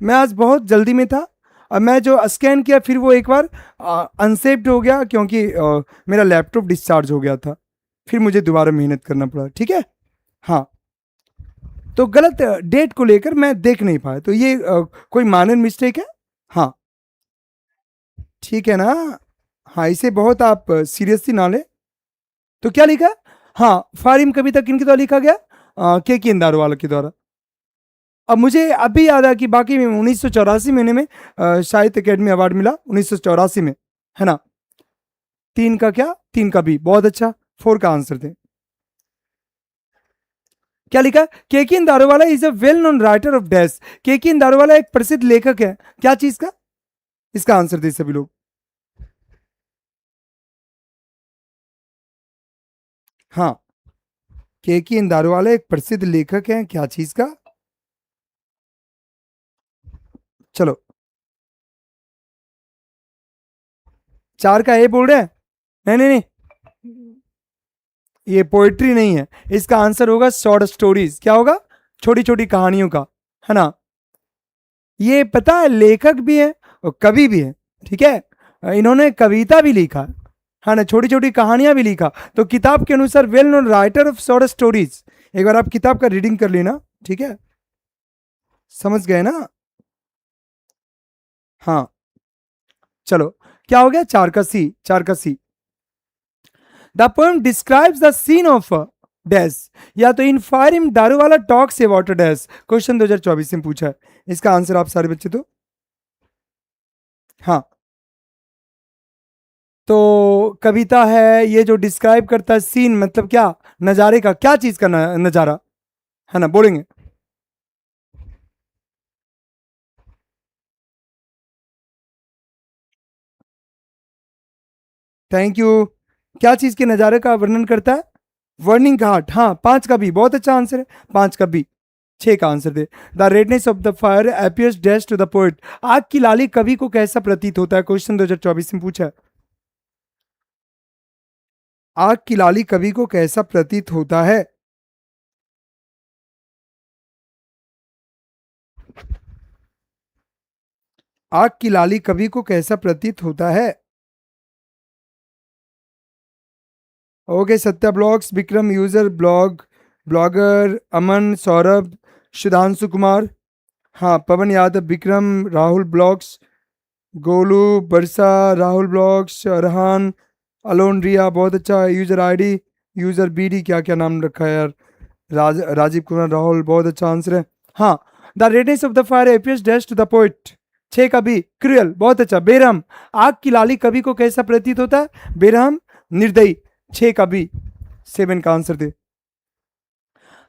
मैं आज बहुत जल्दी में था, और मैं जो स्कैन किया फिर वो एक बार अनसेव्ड हो गया, क्योंकि मेरा लैपटॉप डिस्चार्ज हो गया था, फिर मुझे दोबारा मेहनत करना पड़ा, ठीक है। हाँ, तो गलत डेट को लेकर मैं देख नहीं पाया, तो ये कोई माइनर मिस्टेक है। हाँ ठीक है ना, हाँ इसे बहुत आप सीरियसली ना ले। तो क्या लिखा, हाँ फारिम कविता किन के द्वारा लिखा गया, के इंदारवाला के द्वारा। अब मुझे अभी याद आया कि बाकी में 1984 महीने में साहित्य अकेडमी अवार्ड मिला 1984 में, है ना। तीन का क्या, तीन का भी, बहुत अच्छा, फोर का आंसर थे। क्या लिखा, Keki N Daruwalla is a well known writer of dash. Keki N Daruwalla एक प्रसिद्ध लेखक है, क्या चीज का, इसका आंसर थे सभी लोग। हाँ, केकिन दारूवाला एक प्रसिद्ध लेखक है, क्या चीज का, चलो। चार का ए बोल रहे हैं, नहीं नहीं नहीं, ये पोएट्री नहीं है, इसका आंसर होगा शॉर्ट स्टोरीज। क्या होगा, छोटी छोटी कहानियों का, है ना। ये पता है लेखक भी है और कवि भी है, ठीक है, इन्होंने कविता भी लिखा है ना, छोटी छोटी कहानियां भी लिखा। तो किताब के अनुसार well known writer of short stories, एक बार आप किताब का रीडिंग कर लेना, ठीक है, समझ गए ना। हाँ चलो, क्या हो गया, चार का सी, चार का C. The poem describes the scene of dash, या तो इन फायर इन दारू वाला टॉक से वाटर डैश, क्वेश्चन 2024 में पूछा है, इसका आंसर आप सारे बच्चे तो, हाँ। तो कविता है, ये जो डिस्क्राइब करता है सीन मतलब क्या, नजारे का, क्या चीज का नजारा, है ना, बोलेंगे। थैंक यू, क्या चीज के नजारे का वर्णन करता है, वर्निंग घाट, हाँ पांच का भी, बहुत अच्छा आंसर है, पांच का भी। छह का आंसर दे, the redness of the fire appears dash to the poet, आग की लाली कवि को कैसा प्रतीत होता है, क्वेश्चन 2024 में पूछा है। आग की लाली कवि को कैसा प्रतीत होता है, आग की लाली कवि को कैसा प्रतीत होता है। Okay, Satya blogs, Vikram user blog, blogger Aman, Saurabh, Sudhanshu Kumar, हाँ Pawan Yadav, Vikram, Rahul blogs, Golu, Barsa, Rahul blogs, Arhan, alone Riya, बहुत अच्छा, यूजर आईडी, यूजर बीडी, क्या क्या नाम रखा है यार, राजीव कुमार, राहुल, बहुत अच्छा आंसर है। हाँ, the redness of the fire appears dash to the poet, छह का बी, क्रूअल, बहुत अच्छा, बेरहम, आग की लाली कवि को कैसा प्रतीत होता है, बेरहम, निर्दयी, छह का बी, सेवन का आंसर दे।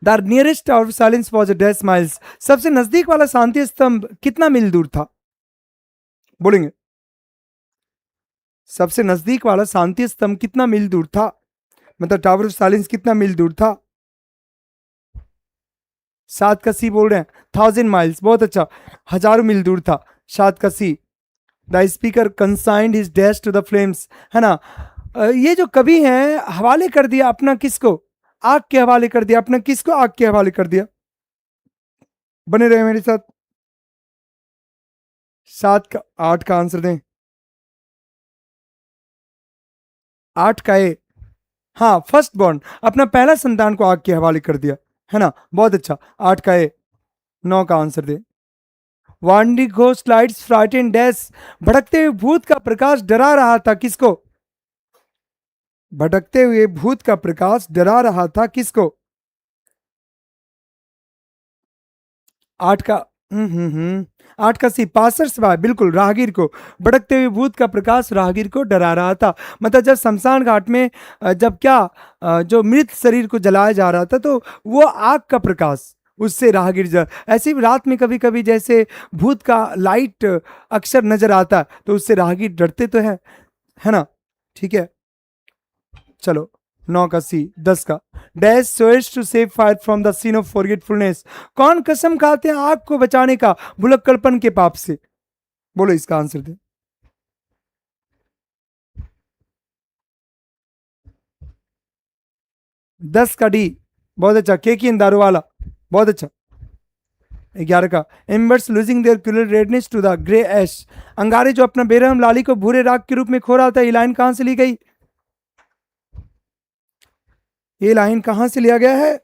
The nearest of silence was dash miles, सबसे नजदीक वाला शांति स्तंभ कितना मील दूर था, बोलेंगे। सबसे नजदीक वाला शांति स्तंभ कितना मील दूर था, मतलब टावर ऑफ साइलेंस कितना मील दूर था, सात का सी बोल रहे हैं, 1000 माइल्स, बहुत अच्छा, हजारों मील दूर था, सात का C. The speaker consigned his dash to the flames, है ना। ये जो कवि हैं हवाले कर दिया अपना किसको, आग के हवाले कर दिया अपना किसको, आग के हवाले कर दिया, बने रहे मेरे साथ। सात का, आठ का आंसर दें, आठ का ए, हाँ फर्स्ट बॉर्न, अपना पहला संतान को आग के हवाले कर दिया, है ना, बहुत अच्छा, आठ का ए, नौ का आंसर दे। वांडिंग घोस्ट लाइट्स फ्राइटेन डैश, भटकते हुए भूत का प्रकाश डरा रहा था किसको? भटकते हुए भूत का प्रकाश डरा रहा था किसको? 8 का 8 का सी, पासर्स बाय, बिल्कुल राहगीर को। भटकते हुए भूत का प्रकाश राहगीर को डरा रहा था, मतलब जब शमशान घाट में जब क्या जो मृत शरीर को जलाया जा रहा था तो वो आग का प्रकाश उससे राहगीर ऐसे ही रात में कभी कभी जैसे भूत का लाइट अक्सर नजर आता है तो उससे राहगीर डरते तो है ना? ठीक है, चलो 9 का सी, 10 का dash swears to save fire from the scene of forgetfulness, कौन कसम खाते हैं आग को बचाने का भुलक्कड़पन के पाप से? बोलो इसका आंसर दे। 10 का डी, बहुत अच्छा, केकी दारू वाला, बहुत अच्छा। 11 का embers losing their colour redness to the grey ash, अंगारे जो अपना बेरहम लाली को भूरे राख के रूप में खो रहा था, ये लाइन कहां से ली गई? ये लाइन कहां से लिया गया है?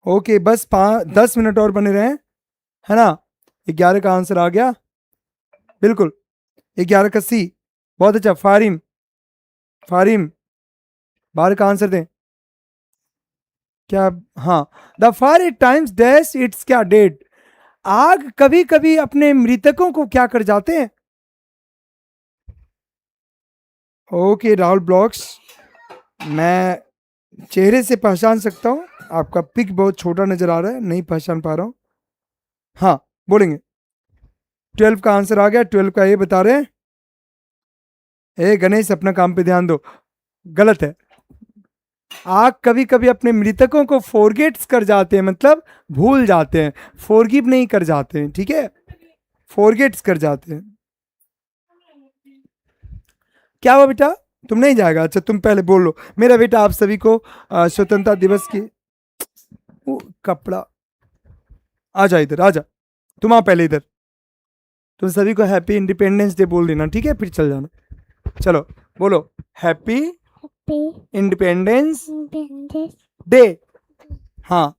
ओके, बस 10 मिनट और बने रहे, है ना? 11 का आंसर आ गया, बिल्कुल 11 का सी, बहुत अच्छा। फारिम, फारिम 12 का आंसर दें क्या? हाँ, the fire eight times dash it's क्या डेड, आग कभी कभी अपने मृतकों को क्या कर जाते हैं? ओके राहुल ब्लॉक्स, मैं चेहरे से पहचान सकता हूं, आपका पिक बहुत छोटा नजर आ रहा है, नहीं पहचान पा रहा हूं। हाँ, बोलेंगे 12 का आंसर आ गया, 12 का ये बता रहे हैं। ए गणेश, अपना काम पे ध्यान दो, गलत है। आग कभी कभी अपने मृतकों को फॉरगेट्स कर जाते हैं, मतलब भूल जाते हैं, फॉरगिव नहीं कर जाते हैं, ठीक है, फॉरगेट्स कर जाते हैं। क्या हुआ बेटा, तुम नहीं जाएगा? अच्छा तुम पहले बोल लो। मेरा बेटा आप सभी को स्वतंत्रता दिवस की कपड़ा, आ जा इधर, आ जा, तुम आ पहले इधर, तुम सभी को हैप्पी इंडिपेंडेंस डे बोल देना, ठीक है, फिर चल जाना। चलो बोलो, हैप्पी इंडिपेंडेंस डे। हाँ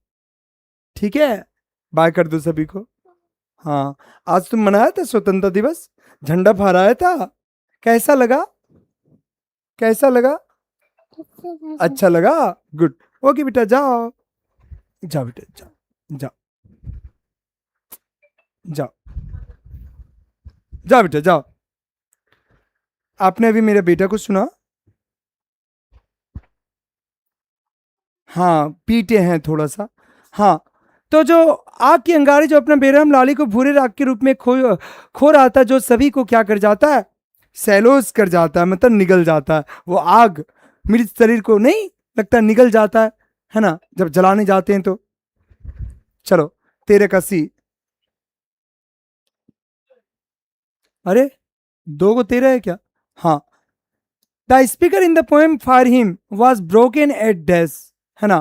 ठीक है, बाय कर दो सभी को। हाँ, आज तुम मनाया था स्वतंत्रता दिवस, झंडा फहराया था, कैसा लगा? कैसा लगा? अच्छा लगा, गुड। ओके बेटा जाओ, जाओ बेटा जाओ, जाओ जाओ, जाओ बेटा जाओ। आपने अभी मेरे बेटा को सुना? हाँ, पीटे हैं थोड़ा सा। हाँ, तो जो आग की अंगारे जो अपना बेरहम लाली को भूरे राख के रूप में खो रहा था, जो सभी को क्या कर जाता है? सैलोस कर जाता है, मतलब निगल जाता है। वो आग मृत शरीर को नहीं लगता निगल जाता है ना, जब जलाने जाते हैं तो। चलो 13 का सी, अरे 2 को 13 है क्या? हाँ, the speaker in the poem for him was broken at dash, है ना?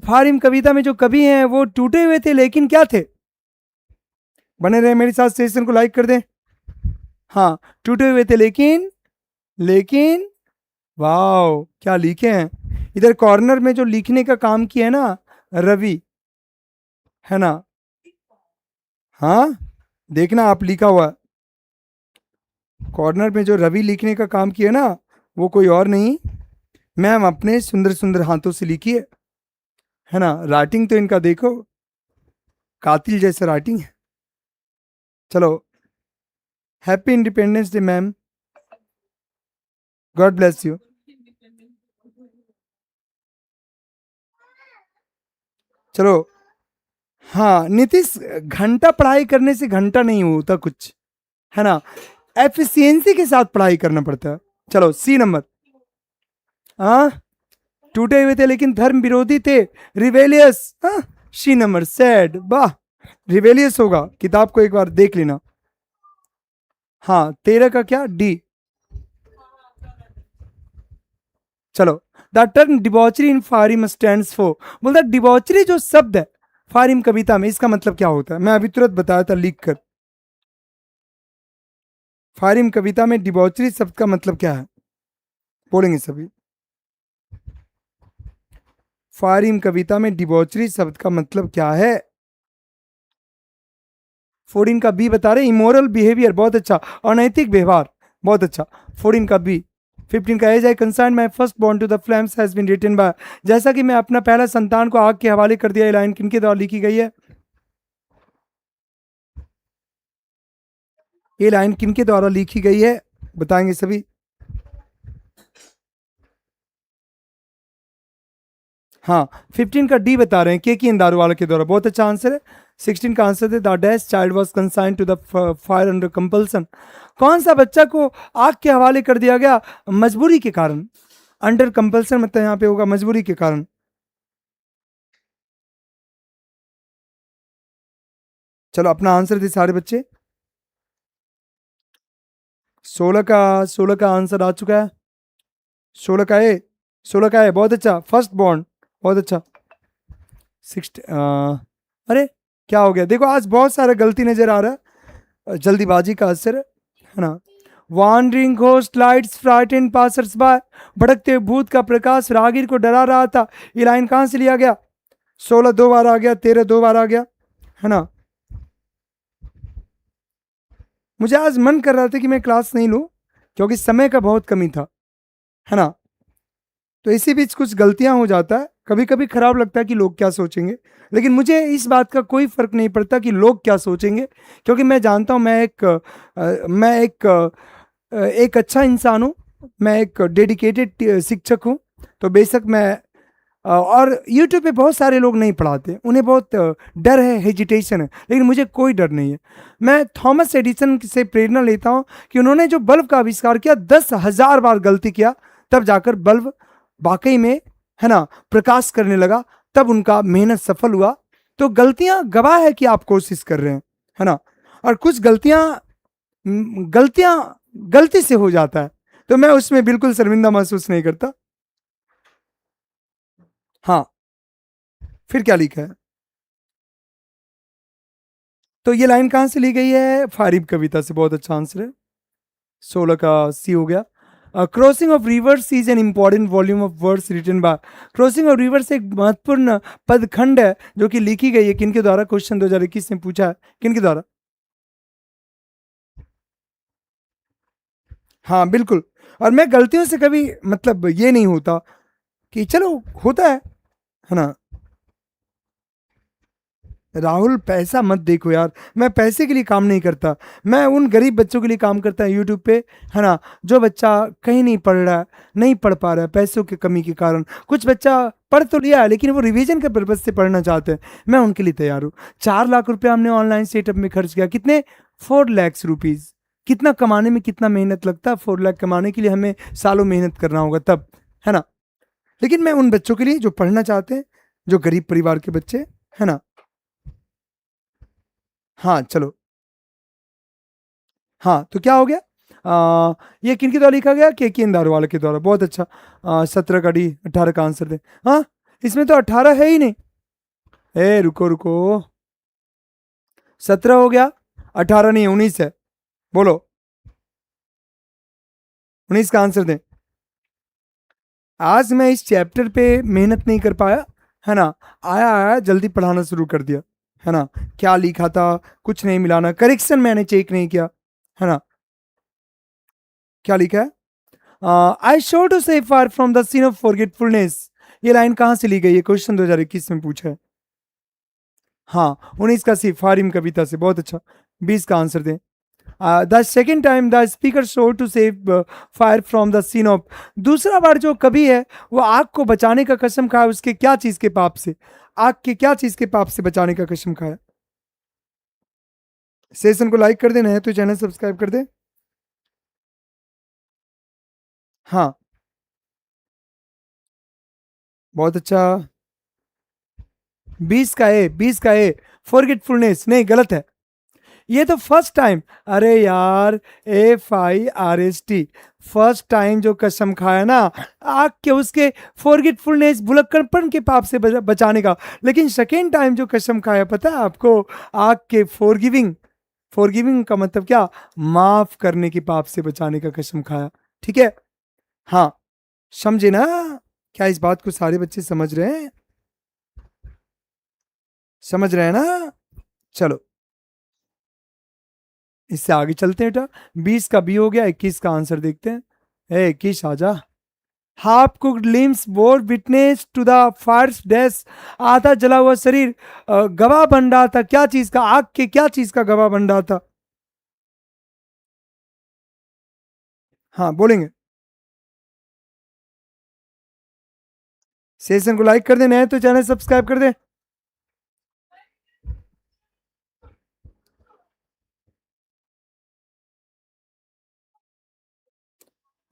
फॉर हिम कविता में जो कवि हैं वो टूटे हुए थे, लेकिन क्या थे? बने रहे मेरे साथ, सेशन को लाइक कर दें। हाँ, टूटे हुए थे लेकिन, लेकिन वाओ क्या लिखे हैं। इधर कॉर्नर में जो लिखने का काम किया है ना रवि, है ना? हाँ, देखना आप, लिखा हुआ कॉर्नर में जो रवि लिखने का काम किया ना, वो कोई और नहीं, मैम अपने सुंदर सुंदर हाथों से लिखी है ना? राइटिंग तो इनका देखो, कातिल जैसा राइटिंग है। चलो, happy Independence day ma'am, God bless you. चलो, हाँ नीतीश, घंटा पढ़ाई करने से घंटा नहीं होता कुछ, है ना? एफिशिएंसी के साथ पढ़ाई करना पड़ता है। चलो सी नंबर, हाँ, टूटे हुए थे लेकिन धर्म विरोधी थे, रिवेलियस, हाँ, सी नंबर सैड, वाह, रिवेलियस होगा, किताब को एक बार देख लेना। हाँ 13 का क्या? डी। चलो, the term debauchery in Fire Hymn stand for, बोलता डिबॉचरी जो शब्द है फारिम कविता में, इसका मतलब क्या होता है? मैं अभी तुरंत बताया था लिख कर। फारिम कविता में डिबॉचरी शब्द का मतलब क्या है? बोलेंगे सभी। फारिम कविता में डिबॉचरी शब्द का मतलब क्या है? 14 का बी बता रहे इमोरल बिहेवियर, बहुत अच्छा, अनैतिक व्यवहार, बहुत अच्छा, 14 का बी। 15 का as I consign my first born to the flames has been written by, जैसा कि मैं अपना पहला संतान को आग के हवाले कर दिया, ये लाइन किनके द्वारा लिखी गई है? ये लाइन किनके द्वारा लिखी गई है बताएंगे सभी। हाँ 15 का डी बता रहे हैं के इंदारवाला के द्वारा, बहुत अच्छा आंसर है। 16 का आंसर है the dash child was consigned to the fire under compulsion, कौन सा बच्चा को आग के हवाले कर दिया गया मजबूरी के कारण? अंडर कंपल्सन मतलब यहाँ पे होगा मजबूरी के कारण। चलो अपना आंसर दे सारे बच्चे। 16 का आंसर आ चुका है, 16 का ए, 16 का ए, बहुत अच्छा, फर्स्ट बॉन्ड, बहुत अच्छा। 60 अरे क्या हो गया, देखो आज बहुत सारा गलती नजर आ रहा है, जल्दीबाजी का असर है ना। Wandering ghost lights frighten passers by, भड़कते हुए भूत का प्रकाश राहगीर को डरा रहा था, ये लाइन कहां से लिया गया? 16 दो बार आ गया, 13 दो बार आ गया, है ना। मुझे आज मन कर रहा था कि मैं क्लास नहीं लूं क्योंकि समय का बहुत कमी था, है ना। तो इसी बीच कुछ गलतियां हो जाता है, कभी कभी खराब लगता है कि लोग क्या सोचेंगे, लेकिन मुझे इस बात का कोई फर्क नहीं पड़ता कि लोग क्या सोचेंगे, क्योंकि मैं जानता हूं मैं एक अच्छा इंसान हूं, मैं एक डेडिकेटेड शिक्षक हूं। तो बेशक मैं और यूट्यूब पे बहुत सारे लोग नहीं पढ़ाते, उन्हें बहुत डर है, हेजिटेशन है, लेकिन मुझे कोई डर नहीं है। मैं थॉमस एडिसन से प्रेरणा लेता हूं कि उन्होंने जो बल्ब का आविष्कार किया 10,000 बार गलती किया, तब जाकर बल्ब वाकई में, है ना, प्रकाश करने लगा, तब उनका मेहनत सफल हुआ। तो गलतियां गवाह है कि आप कोशिश कर रहे हैं, है ना। और कुछ गलतियां गलती से हो जाता है, तो मैं उसमें बिल्कुल शर्मिंदा महसूस नहीं करता। हाँ फिर क्या लिखा है? तो ये लाइन कहां से ली गई है? फारिब कविता से, बहुत अच्छा आंसर है। 16 का सी हो गया। Crossing of rivers is an important volume of words written by, crossing of rivers एक महत्वपूर्ण पदखंड है जो कि लिखी गई है किनके द्वारा? क्वेश्चन 2021 में पूछा है, किनके द्वारा? हाँ बिल्कुल। और मैं गलतियों से कभी मतलब ये नहीं होता कि चलो होता है ना। राहुल पैसा मत देखो यार, मैं पैसे के लिए काम नहीं करता, मैं उन गरीब बच्चों के लिए काम करता है यूट्यूब पे, है ना, जो बच्चा कहीं नहीं पढ़ रहा है, नहीं पढ़ पा रहा है पैसों की कमी के कारण। कुछ बच्चा पढ़ तो लिया है लेकिन वो रिवीजन के पर्पज से पढ़ना चाहते हैं, मैं उनके लिए तैयार हूँ। 4 लाख रुपया हमने ऑनलाइन सेटअप में खर्च किया, कितने? 4 लाख रुपीज। कितना कमाने में कितना मेहनत लगता है, 4 लाख कमाने के लिए हमें सालों मेहनत करना होगा तब, है ना। लेकिन मैं उन बच्चों के लिए जो पढ़ना चाहते हैं, जो गरीब परिवार के बच्चे, है ना। हाँ चलो, हाँ तो क्या हो गया? ये किनके द्वारा लिखा गया? के इंदारवाला के द्वारा, बहुत अच्छा। 17 का डी, 18 का आंसर दे। हाँ इसमें तो 18 है ही नहीं, ए रुको रुको, 17 हो गया, 18 नहीं 19 है, बोलो 19 का आंसर दे। आज मैं इस चैप्टर पे मेहनत नहीं कर पाया, है ना, आया आया जल्दी पढ़ाना शुरू कर दिया, है ना। क्या लिखा था कुछ नहीं मिलाना, करेक्शन मैंने चेक नहीं किया, है ना। क्या लिखा है? आई show to say far from the scene of forgetfulness, ये लाइन कहां से ली गई है? क्वेश्चन 2021 में पूछा है। हाँ 19 का सी, फारिम कविता से, बहुत अच्छा। 20 का आंसर दें। The second time the speaker show to save fire from the scene of, दूसरा बार जो कवि है वो आग को बचाने का कसम खाया, उसके क्या चीज के पाप से? आग के क्या चीज के पाप से बचाने का कसम खाया? सेशन को लाइक कर देना है तो चैनल सब्सक्राइब कर दे। हाँ बहुत अच्छा। 20 का ए फॉरगेटफुलनेस नहीं, गलत है, ये तो फर्स्ट टाइम। अरे यार, FIRST, फर्स्ट टाइम जो कसम खाया ना आग के, उसके फॉरगेटफुलनेस भुलक्कड़पन के पाप से बचाने का। लेकिन सेकेंड टाइम जो कसम खाया पता है आपको? आग के फॉरगिविंग, फॉरगिविंग का मतलब क्या? माफ करने के पाप से बचाने का कसम खाया, ठीक है। हाँ समझे ना? क्या इस बात को सारे बच्चे समझ रहे हैं? समझ रहे हैं ना? चलो इससे आगे चलते हैं बेटा। 20 का बी हो गया, 21 का आंसर देखते हैं। 21 आजा। Half cooked limbs bore witness to the fire dash. आधा जला हुआ शरीर गवाह बन रहा था, क्या चीज का? आग के क्या चीज का गवाह बन रहा था? हाँ बोलेंगे। सेशन को लाइक कर दे, नए तो चैनल सब्सक्राइब कर दे।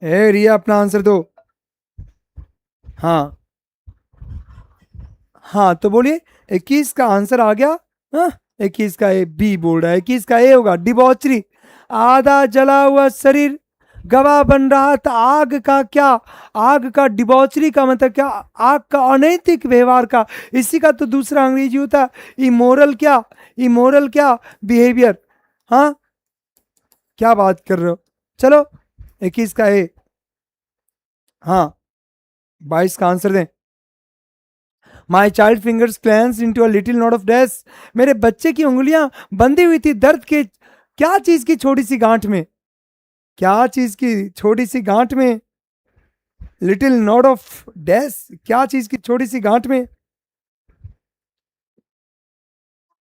रिया अपना आंसर दो। हाँ हाँ तो बोलिए। 21 का आंसर आ गया। हाँ 21 का ए, बी बोल रहा है। 21 का ए होगा, डिबॉचरी। आधा जला हुआ शरीर गवाह बन रहा था आग का क्या? आग का। डिबॉचरी का मतलब क्या? आग का, अनैतिक व्यवहार का। इसी का तो दूसरा अंग्रेजी होता है इमोरल। क्या? इमोरल क्या? बिहेवियर। हाँ क्या बात कर रहे हो? चलो 21 का ए। हाँ 22 का आंसर दें। My child fingers cleanse into a little not of dash. मेरे बच्चे की उंगलियां बंधी हुई थी दर्द के क्या चीज की छोटी सी गांठ में? क्या चीज की छोटी सी गांठ में? लिटिल नॉट ऑफ डैश, क्या चीज की छोटी सी गांठ में?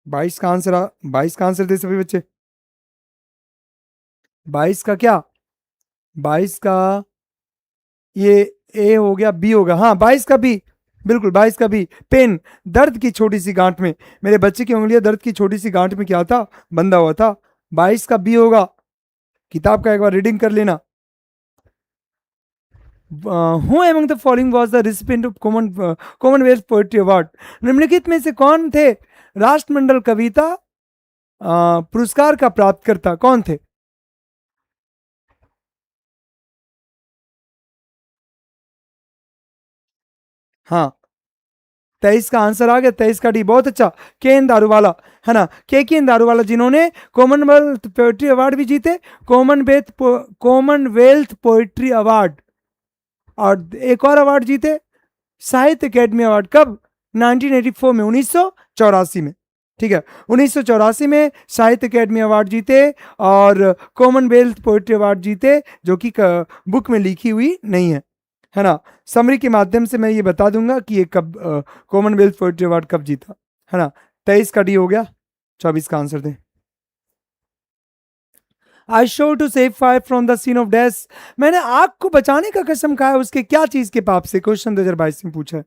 22 का आंसर 22 का आंसर दे सभी बच्चे। 22 का क्या? 22 का ये ए हो गया, बी होगा। हाँ 22 का बी, बिल्कुल 22 का बी। पेन, दर्द की छोटी सी गांठ में। मेरे बच्चे की उंगलियां दर्द की छोटी सी गांठ में क्या था? बंधा हुआ था। 22 का बी होगा। किताब का एक बार रीडिंग कर लेना। Who among the following was the recipient of Commonwealth poetry award. निम्नलिखित में से कौन थे राष्ट्रमंडल कविता पुरस्कार का प्राप्तकर्ता? कौन थे? हाँ 23 का आंसर आ गया। 23 का डी, बहुत अच्छा। के एन दारूवाला, है ना? के एन दारूवाला जिन्होंने कॉमनवेल्थ पोएट्री अवार्ड भी जीते, कॉमनवेल्थ पोएट्री अवार्ड, और एक और अवार्ड जीते, साहित्य अकेडमी अवार्ड। कब? 1984 में, 1984 में। ठीक है, 1984 में साहित्य अकेडमी अवार्ड जीते और कॉमनवेल्थ पोएट्री अवार्ड जीते, जो कि बुक में लिखी हुई नहीं है ना? समरी के माध्यम से मैं ये बता दूंगा कि ये कब कॉमनवेल्थ पोएट्री अवार्ड कब जीता, है ना? 23 का डी हो गया। 24 का आंसर दें। I show to save fire from the scene of death. मैंने आग को बचाने का कसम खाया, उसके क्या चीज के पाप से? क्वेश्चन 2022 में पूछा है।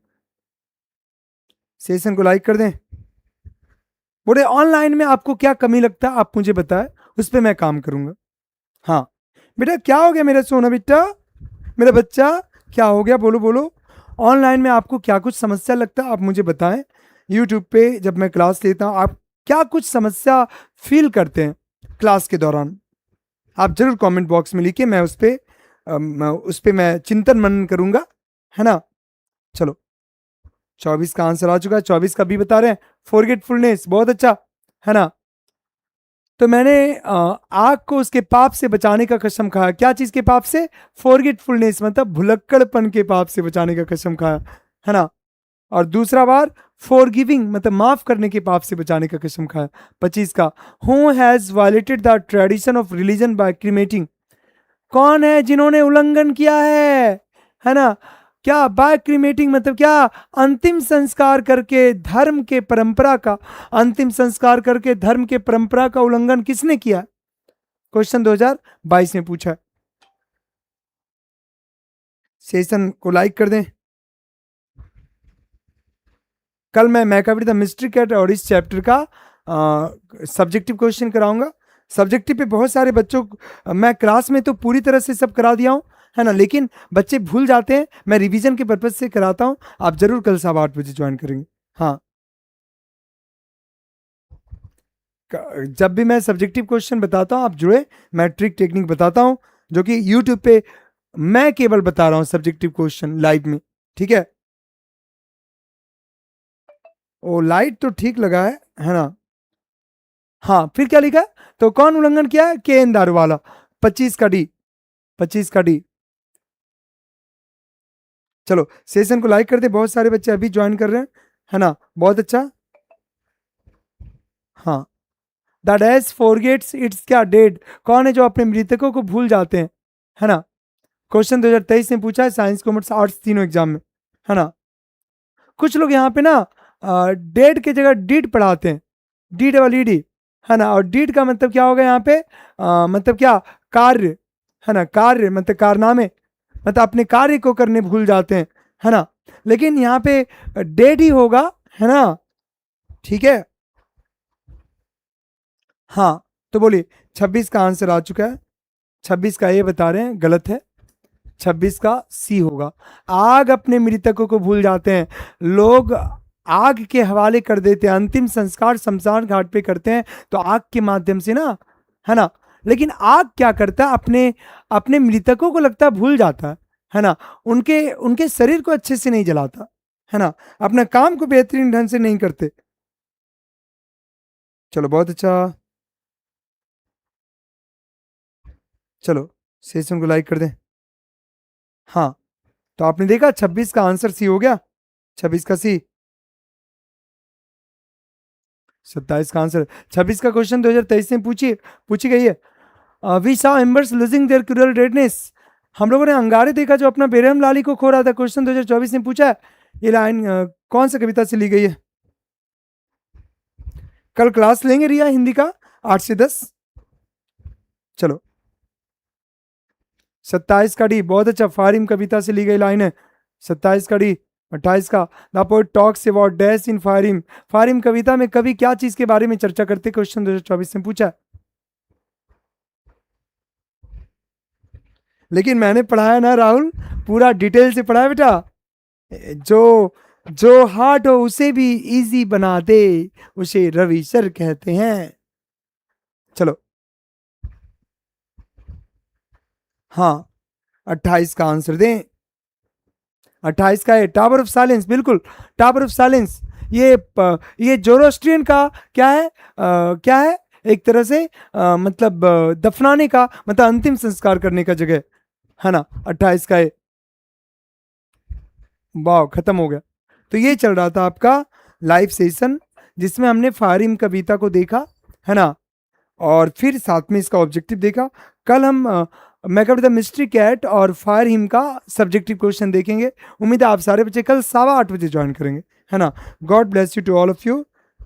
सेशन को लाइक कर दें। बोले ऑनलाइन में आपको क्या कमी लगता है, आप मुझे बताएं, उस पर मैं काम करूंगा। हाँ बेटा, क्या हो गया मेरा सोना बेटा, मेरा बच्चा? क्या हो गया? बोलो बोलो। ऑनलाइन में आपको क्या कुछ समस्या लगता है, आप मुझे बताएं। यूट्यूब पे जब मैं क्लास लेता हूँ, आप क्या कुछ समस्या फील करते हैं क्लास के दौरान? आप जरूर कमेंट बॉक्स में लिखिए, मैं उस पे मैं चिंतन मनन करूंगा, है ना? चलो 24 का आंसर आ चुका है। 24 का भी बता रहे हैं, फॉरगेटफुलनेस। बहुत अच्छा, है ना? तो मैंने आग को उसके पाप से बचाने का कसम खाया। क्या चीज के पाप से? फॉरगेटफुलनेस, मतलब भुलक्कड़पन के पाप से बचाने का कसम खाया, है ना? और दूसरा बार फॉरगिविंग, मतलब माफ करने के पाप से बचाने का कसम खाया। 25 का, who has violated the tradition of religion by cremating. कौन है जिन्होंने उल्लंघन किया है ना? क्या बाय क्रीमेटिंग मतलब क्या? अंतिम संस्कार करके धर्म के परंपरा का, अंतिम संस्कार करके धर्म के परंपरा का उल्लंघन किसने किया? क्वेश्चन 2022 में पूछा है। सेशन को लाइक कर दें। कल मैं मैकाबी द मिस्ट्री कैट और इस चैप्टर का सब्जेक्टिव क्वेश्चन कराऊंगा। सब्जेक्टिव पे बहुत सारे बच्चों मैं क्लास में तो पूरी तरह से सब करा दिया हूं, है ना? लेकिन बच्चे भूल जाते हैं, मैं रिवीजन के पर्पज से कराता हूं। आप जरूर कल 8:15 ज्वाइन करेंगे। हाँ जब भी मैं सब्जेक्टिव क्वेश्चन बताता हूं आप जुड़े, मैं ट्रिक टेक्निक बताता हूं, जो कि यूट्यूब पे मैं केवल बता रहा हूं सब्जेक्टिव क्वेश्चन लाइव में। ठीक है? ओ लाइट तो ठीक लगा है ना? हाँ फिर क्या लिखा है? तो कौन उल्लंघन किया है? के एन दारूवाला। 25 का डी, 25 का डी। चलो सेशन को लाइक कर दे, बहुत सारे बच्चे अभी ज्वाइन कर रहे हैं, है ना? बहुत अच्छा। हाँ द डैश फॉरगेट्स इट्स क्या डेड, कौन है जो अपने मृतकों को भूल जाते हैं, है ना। क्वेश्चन 2023 में पूछा है साइंस कॉमर्स आर्ट्स तीनों एग्जाम में, है ना। कुछ लोग यहाँ पे ना डेड के जगह डिड पढ़ाते हैं, डी डबल ई डी, है ना। और डिड का मतलब क्या होगा यहाँ पे, मतलब क्या, कार्य, है ना। कार्य मतलब कारनामे, मतलब अपने कार्य को करने भूल जाते हैं, है ना। लेकिन यहाँ पे डेड ही होगा, है ना, ठीक है। हाँ, तो बोलिए 26 का आंसर आ चुका है। 26 का ये बता रहे हैं गलत है, 26 का सी होगा। आग अपने मृतकों को भूल जाते हैं लोग, आग के हवाले कर देते हैं, अंतिम संस्कार शमशान घाट पे करते हैं तो आग के माध्यम से ना, है ना। लेकिन आग क्या करता है, अपने अपने मृतकों को लगता है भूल जाता है ना। उनके उनके शरीर को अच्छे से नहीं जलाता, है ना। अपना काम को बेहतरीन ढंग से नहीं करते। चलो बहुत अच्छा, चलो सेशन को लाइक कर दें। हाँ, तो आपने देखा 26 का आंसर सी हो गया, 26 का सी। 27 का आंसर, 26 का क्वेश्चन 2023 में पूछी गई है। We saw embers losing their cruel redness, हम लोगों ने अंगारे देखा जो अपना बेरहम लाली को खो रहा था। क्वेश्चन 2024 में पूछा है। ये लाइन कौन सा कविता से ली गई है। कल क्लास लेंगे रिया हिंदी का 8 से 10। चलो 27 का डी, बहुत अच्छा, फारिम कविता से ली गई लाइन है। 27 का डी। 28 का, the poet talks about dash in Fire Hymn, Fire Hymn कविता में कवि क्या चीज के बारे में चर्चा करते, क्वेश्चन 2024 में पूछा है। लेकिन मैंने पढ़ाया ना राहुल, पूरा डिटेल से पढ़ाया बेटा। जो जो हार्ड हो उसे भी इजी बना दे, उसे रवि सर कहते हैं। चलो हाँ, 28 का आंसर दें। 28 का है टावर ऑफ साइलेंस, बिल्कुल टावर ऑफ साइलेंस। ये जोरोस्ट्रियन का क्या है, क्या है, एक तरह से मतलब दफनाने का, मतलब अंतिम संस्कार करने का जगह, है ना। 28 का है। वाह, खत्म हो गया। तो ये चल रहा था आपका लाइव सेशन, जिसमें हमने फारिम कविता को देखा, है ना। और फिर साथ में इसका ऑब्जेक्टिव देखा। कल हम मेकअप द मिस्ट्री कैट और फायर हिम का सब्जेक्टिव क्वेश्चन देखेंगे। उम्मीद है आप सारे बच्चे कल 8:15 ज्वाइन करेंगे, है ना। God bless you to all of you,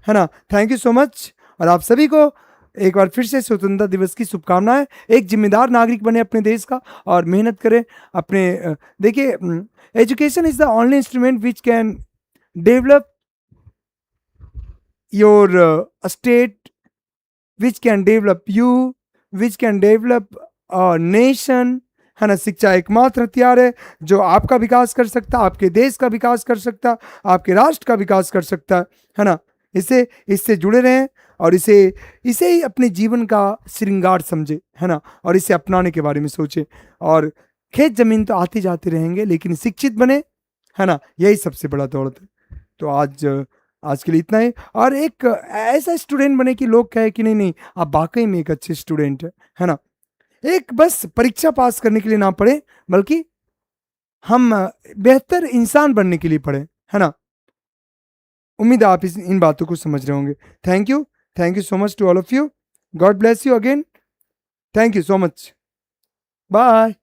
है ना। Thank you so much. और आप सभी को एक बार फिर से स्वतंत्रता दिवस की शुभकामनाएं। एक जिम्मेदार नागरिक बने अपने देश का और मेहनत करें अपने देखिए, education is the only instrument which can develop your state, which can develop you, which can develop nation, है ना। शिक्षा एकमात्र हथियार है जो आपका विकास कर सकता, आपके देश का विकास कर सकता, आपके राष्ट्र का विकास कर सकता, है ना। इससे इससे जुड़े रहें और इसे इसे ही अपने जीवन का श्रृंगार समझे, है ना। और इसे अपनाने के बारे में सोचे। और खेत जमीन तो आते जाते रहेंगे, लेकिन शिक्षित बने, है ना, यही सबसे बड़ा दौलत है। तो आज के लिए इतना ही। और एक ऐसा स्टूडेंट बने कि लोग कहे कि नहीं नहीं आप वाकई में एक अच्छे स्टूडेंट है ना। एक बस परीक्षा पास करने के लिए ना पढ़े, बल्कि हम बेहतर इंसान बनने के लिए पढ़े, है ना। उम्मीद है आप इन बातों को समझ रहे होंगे। Thank you so much to all of you. God bless you again. Thank you so much. Bye.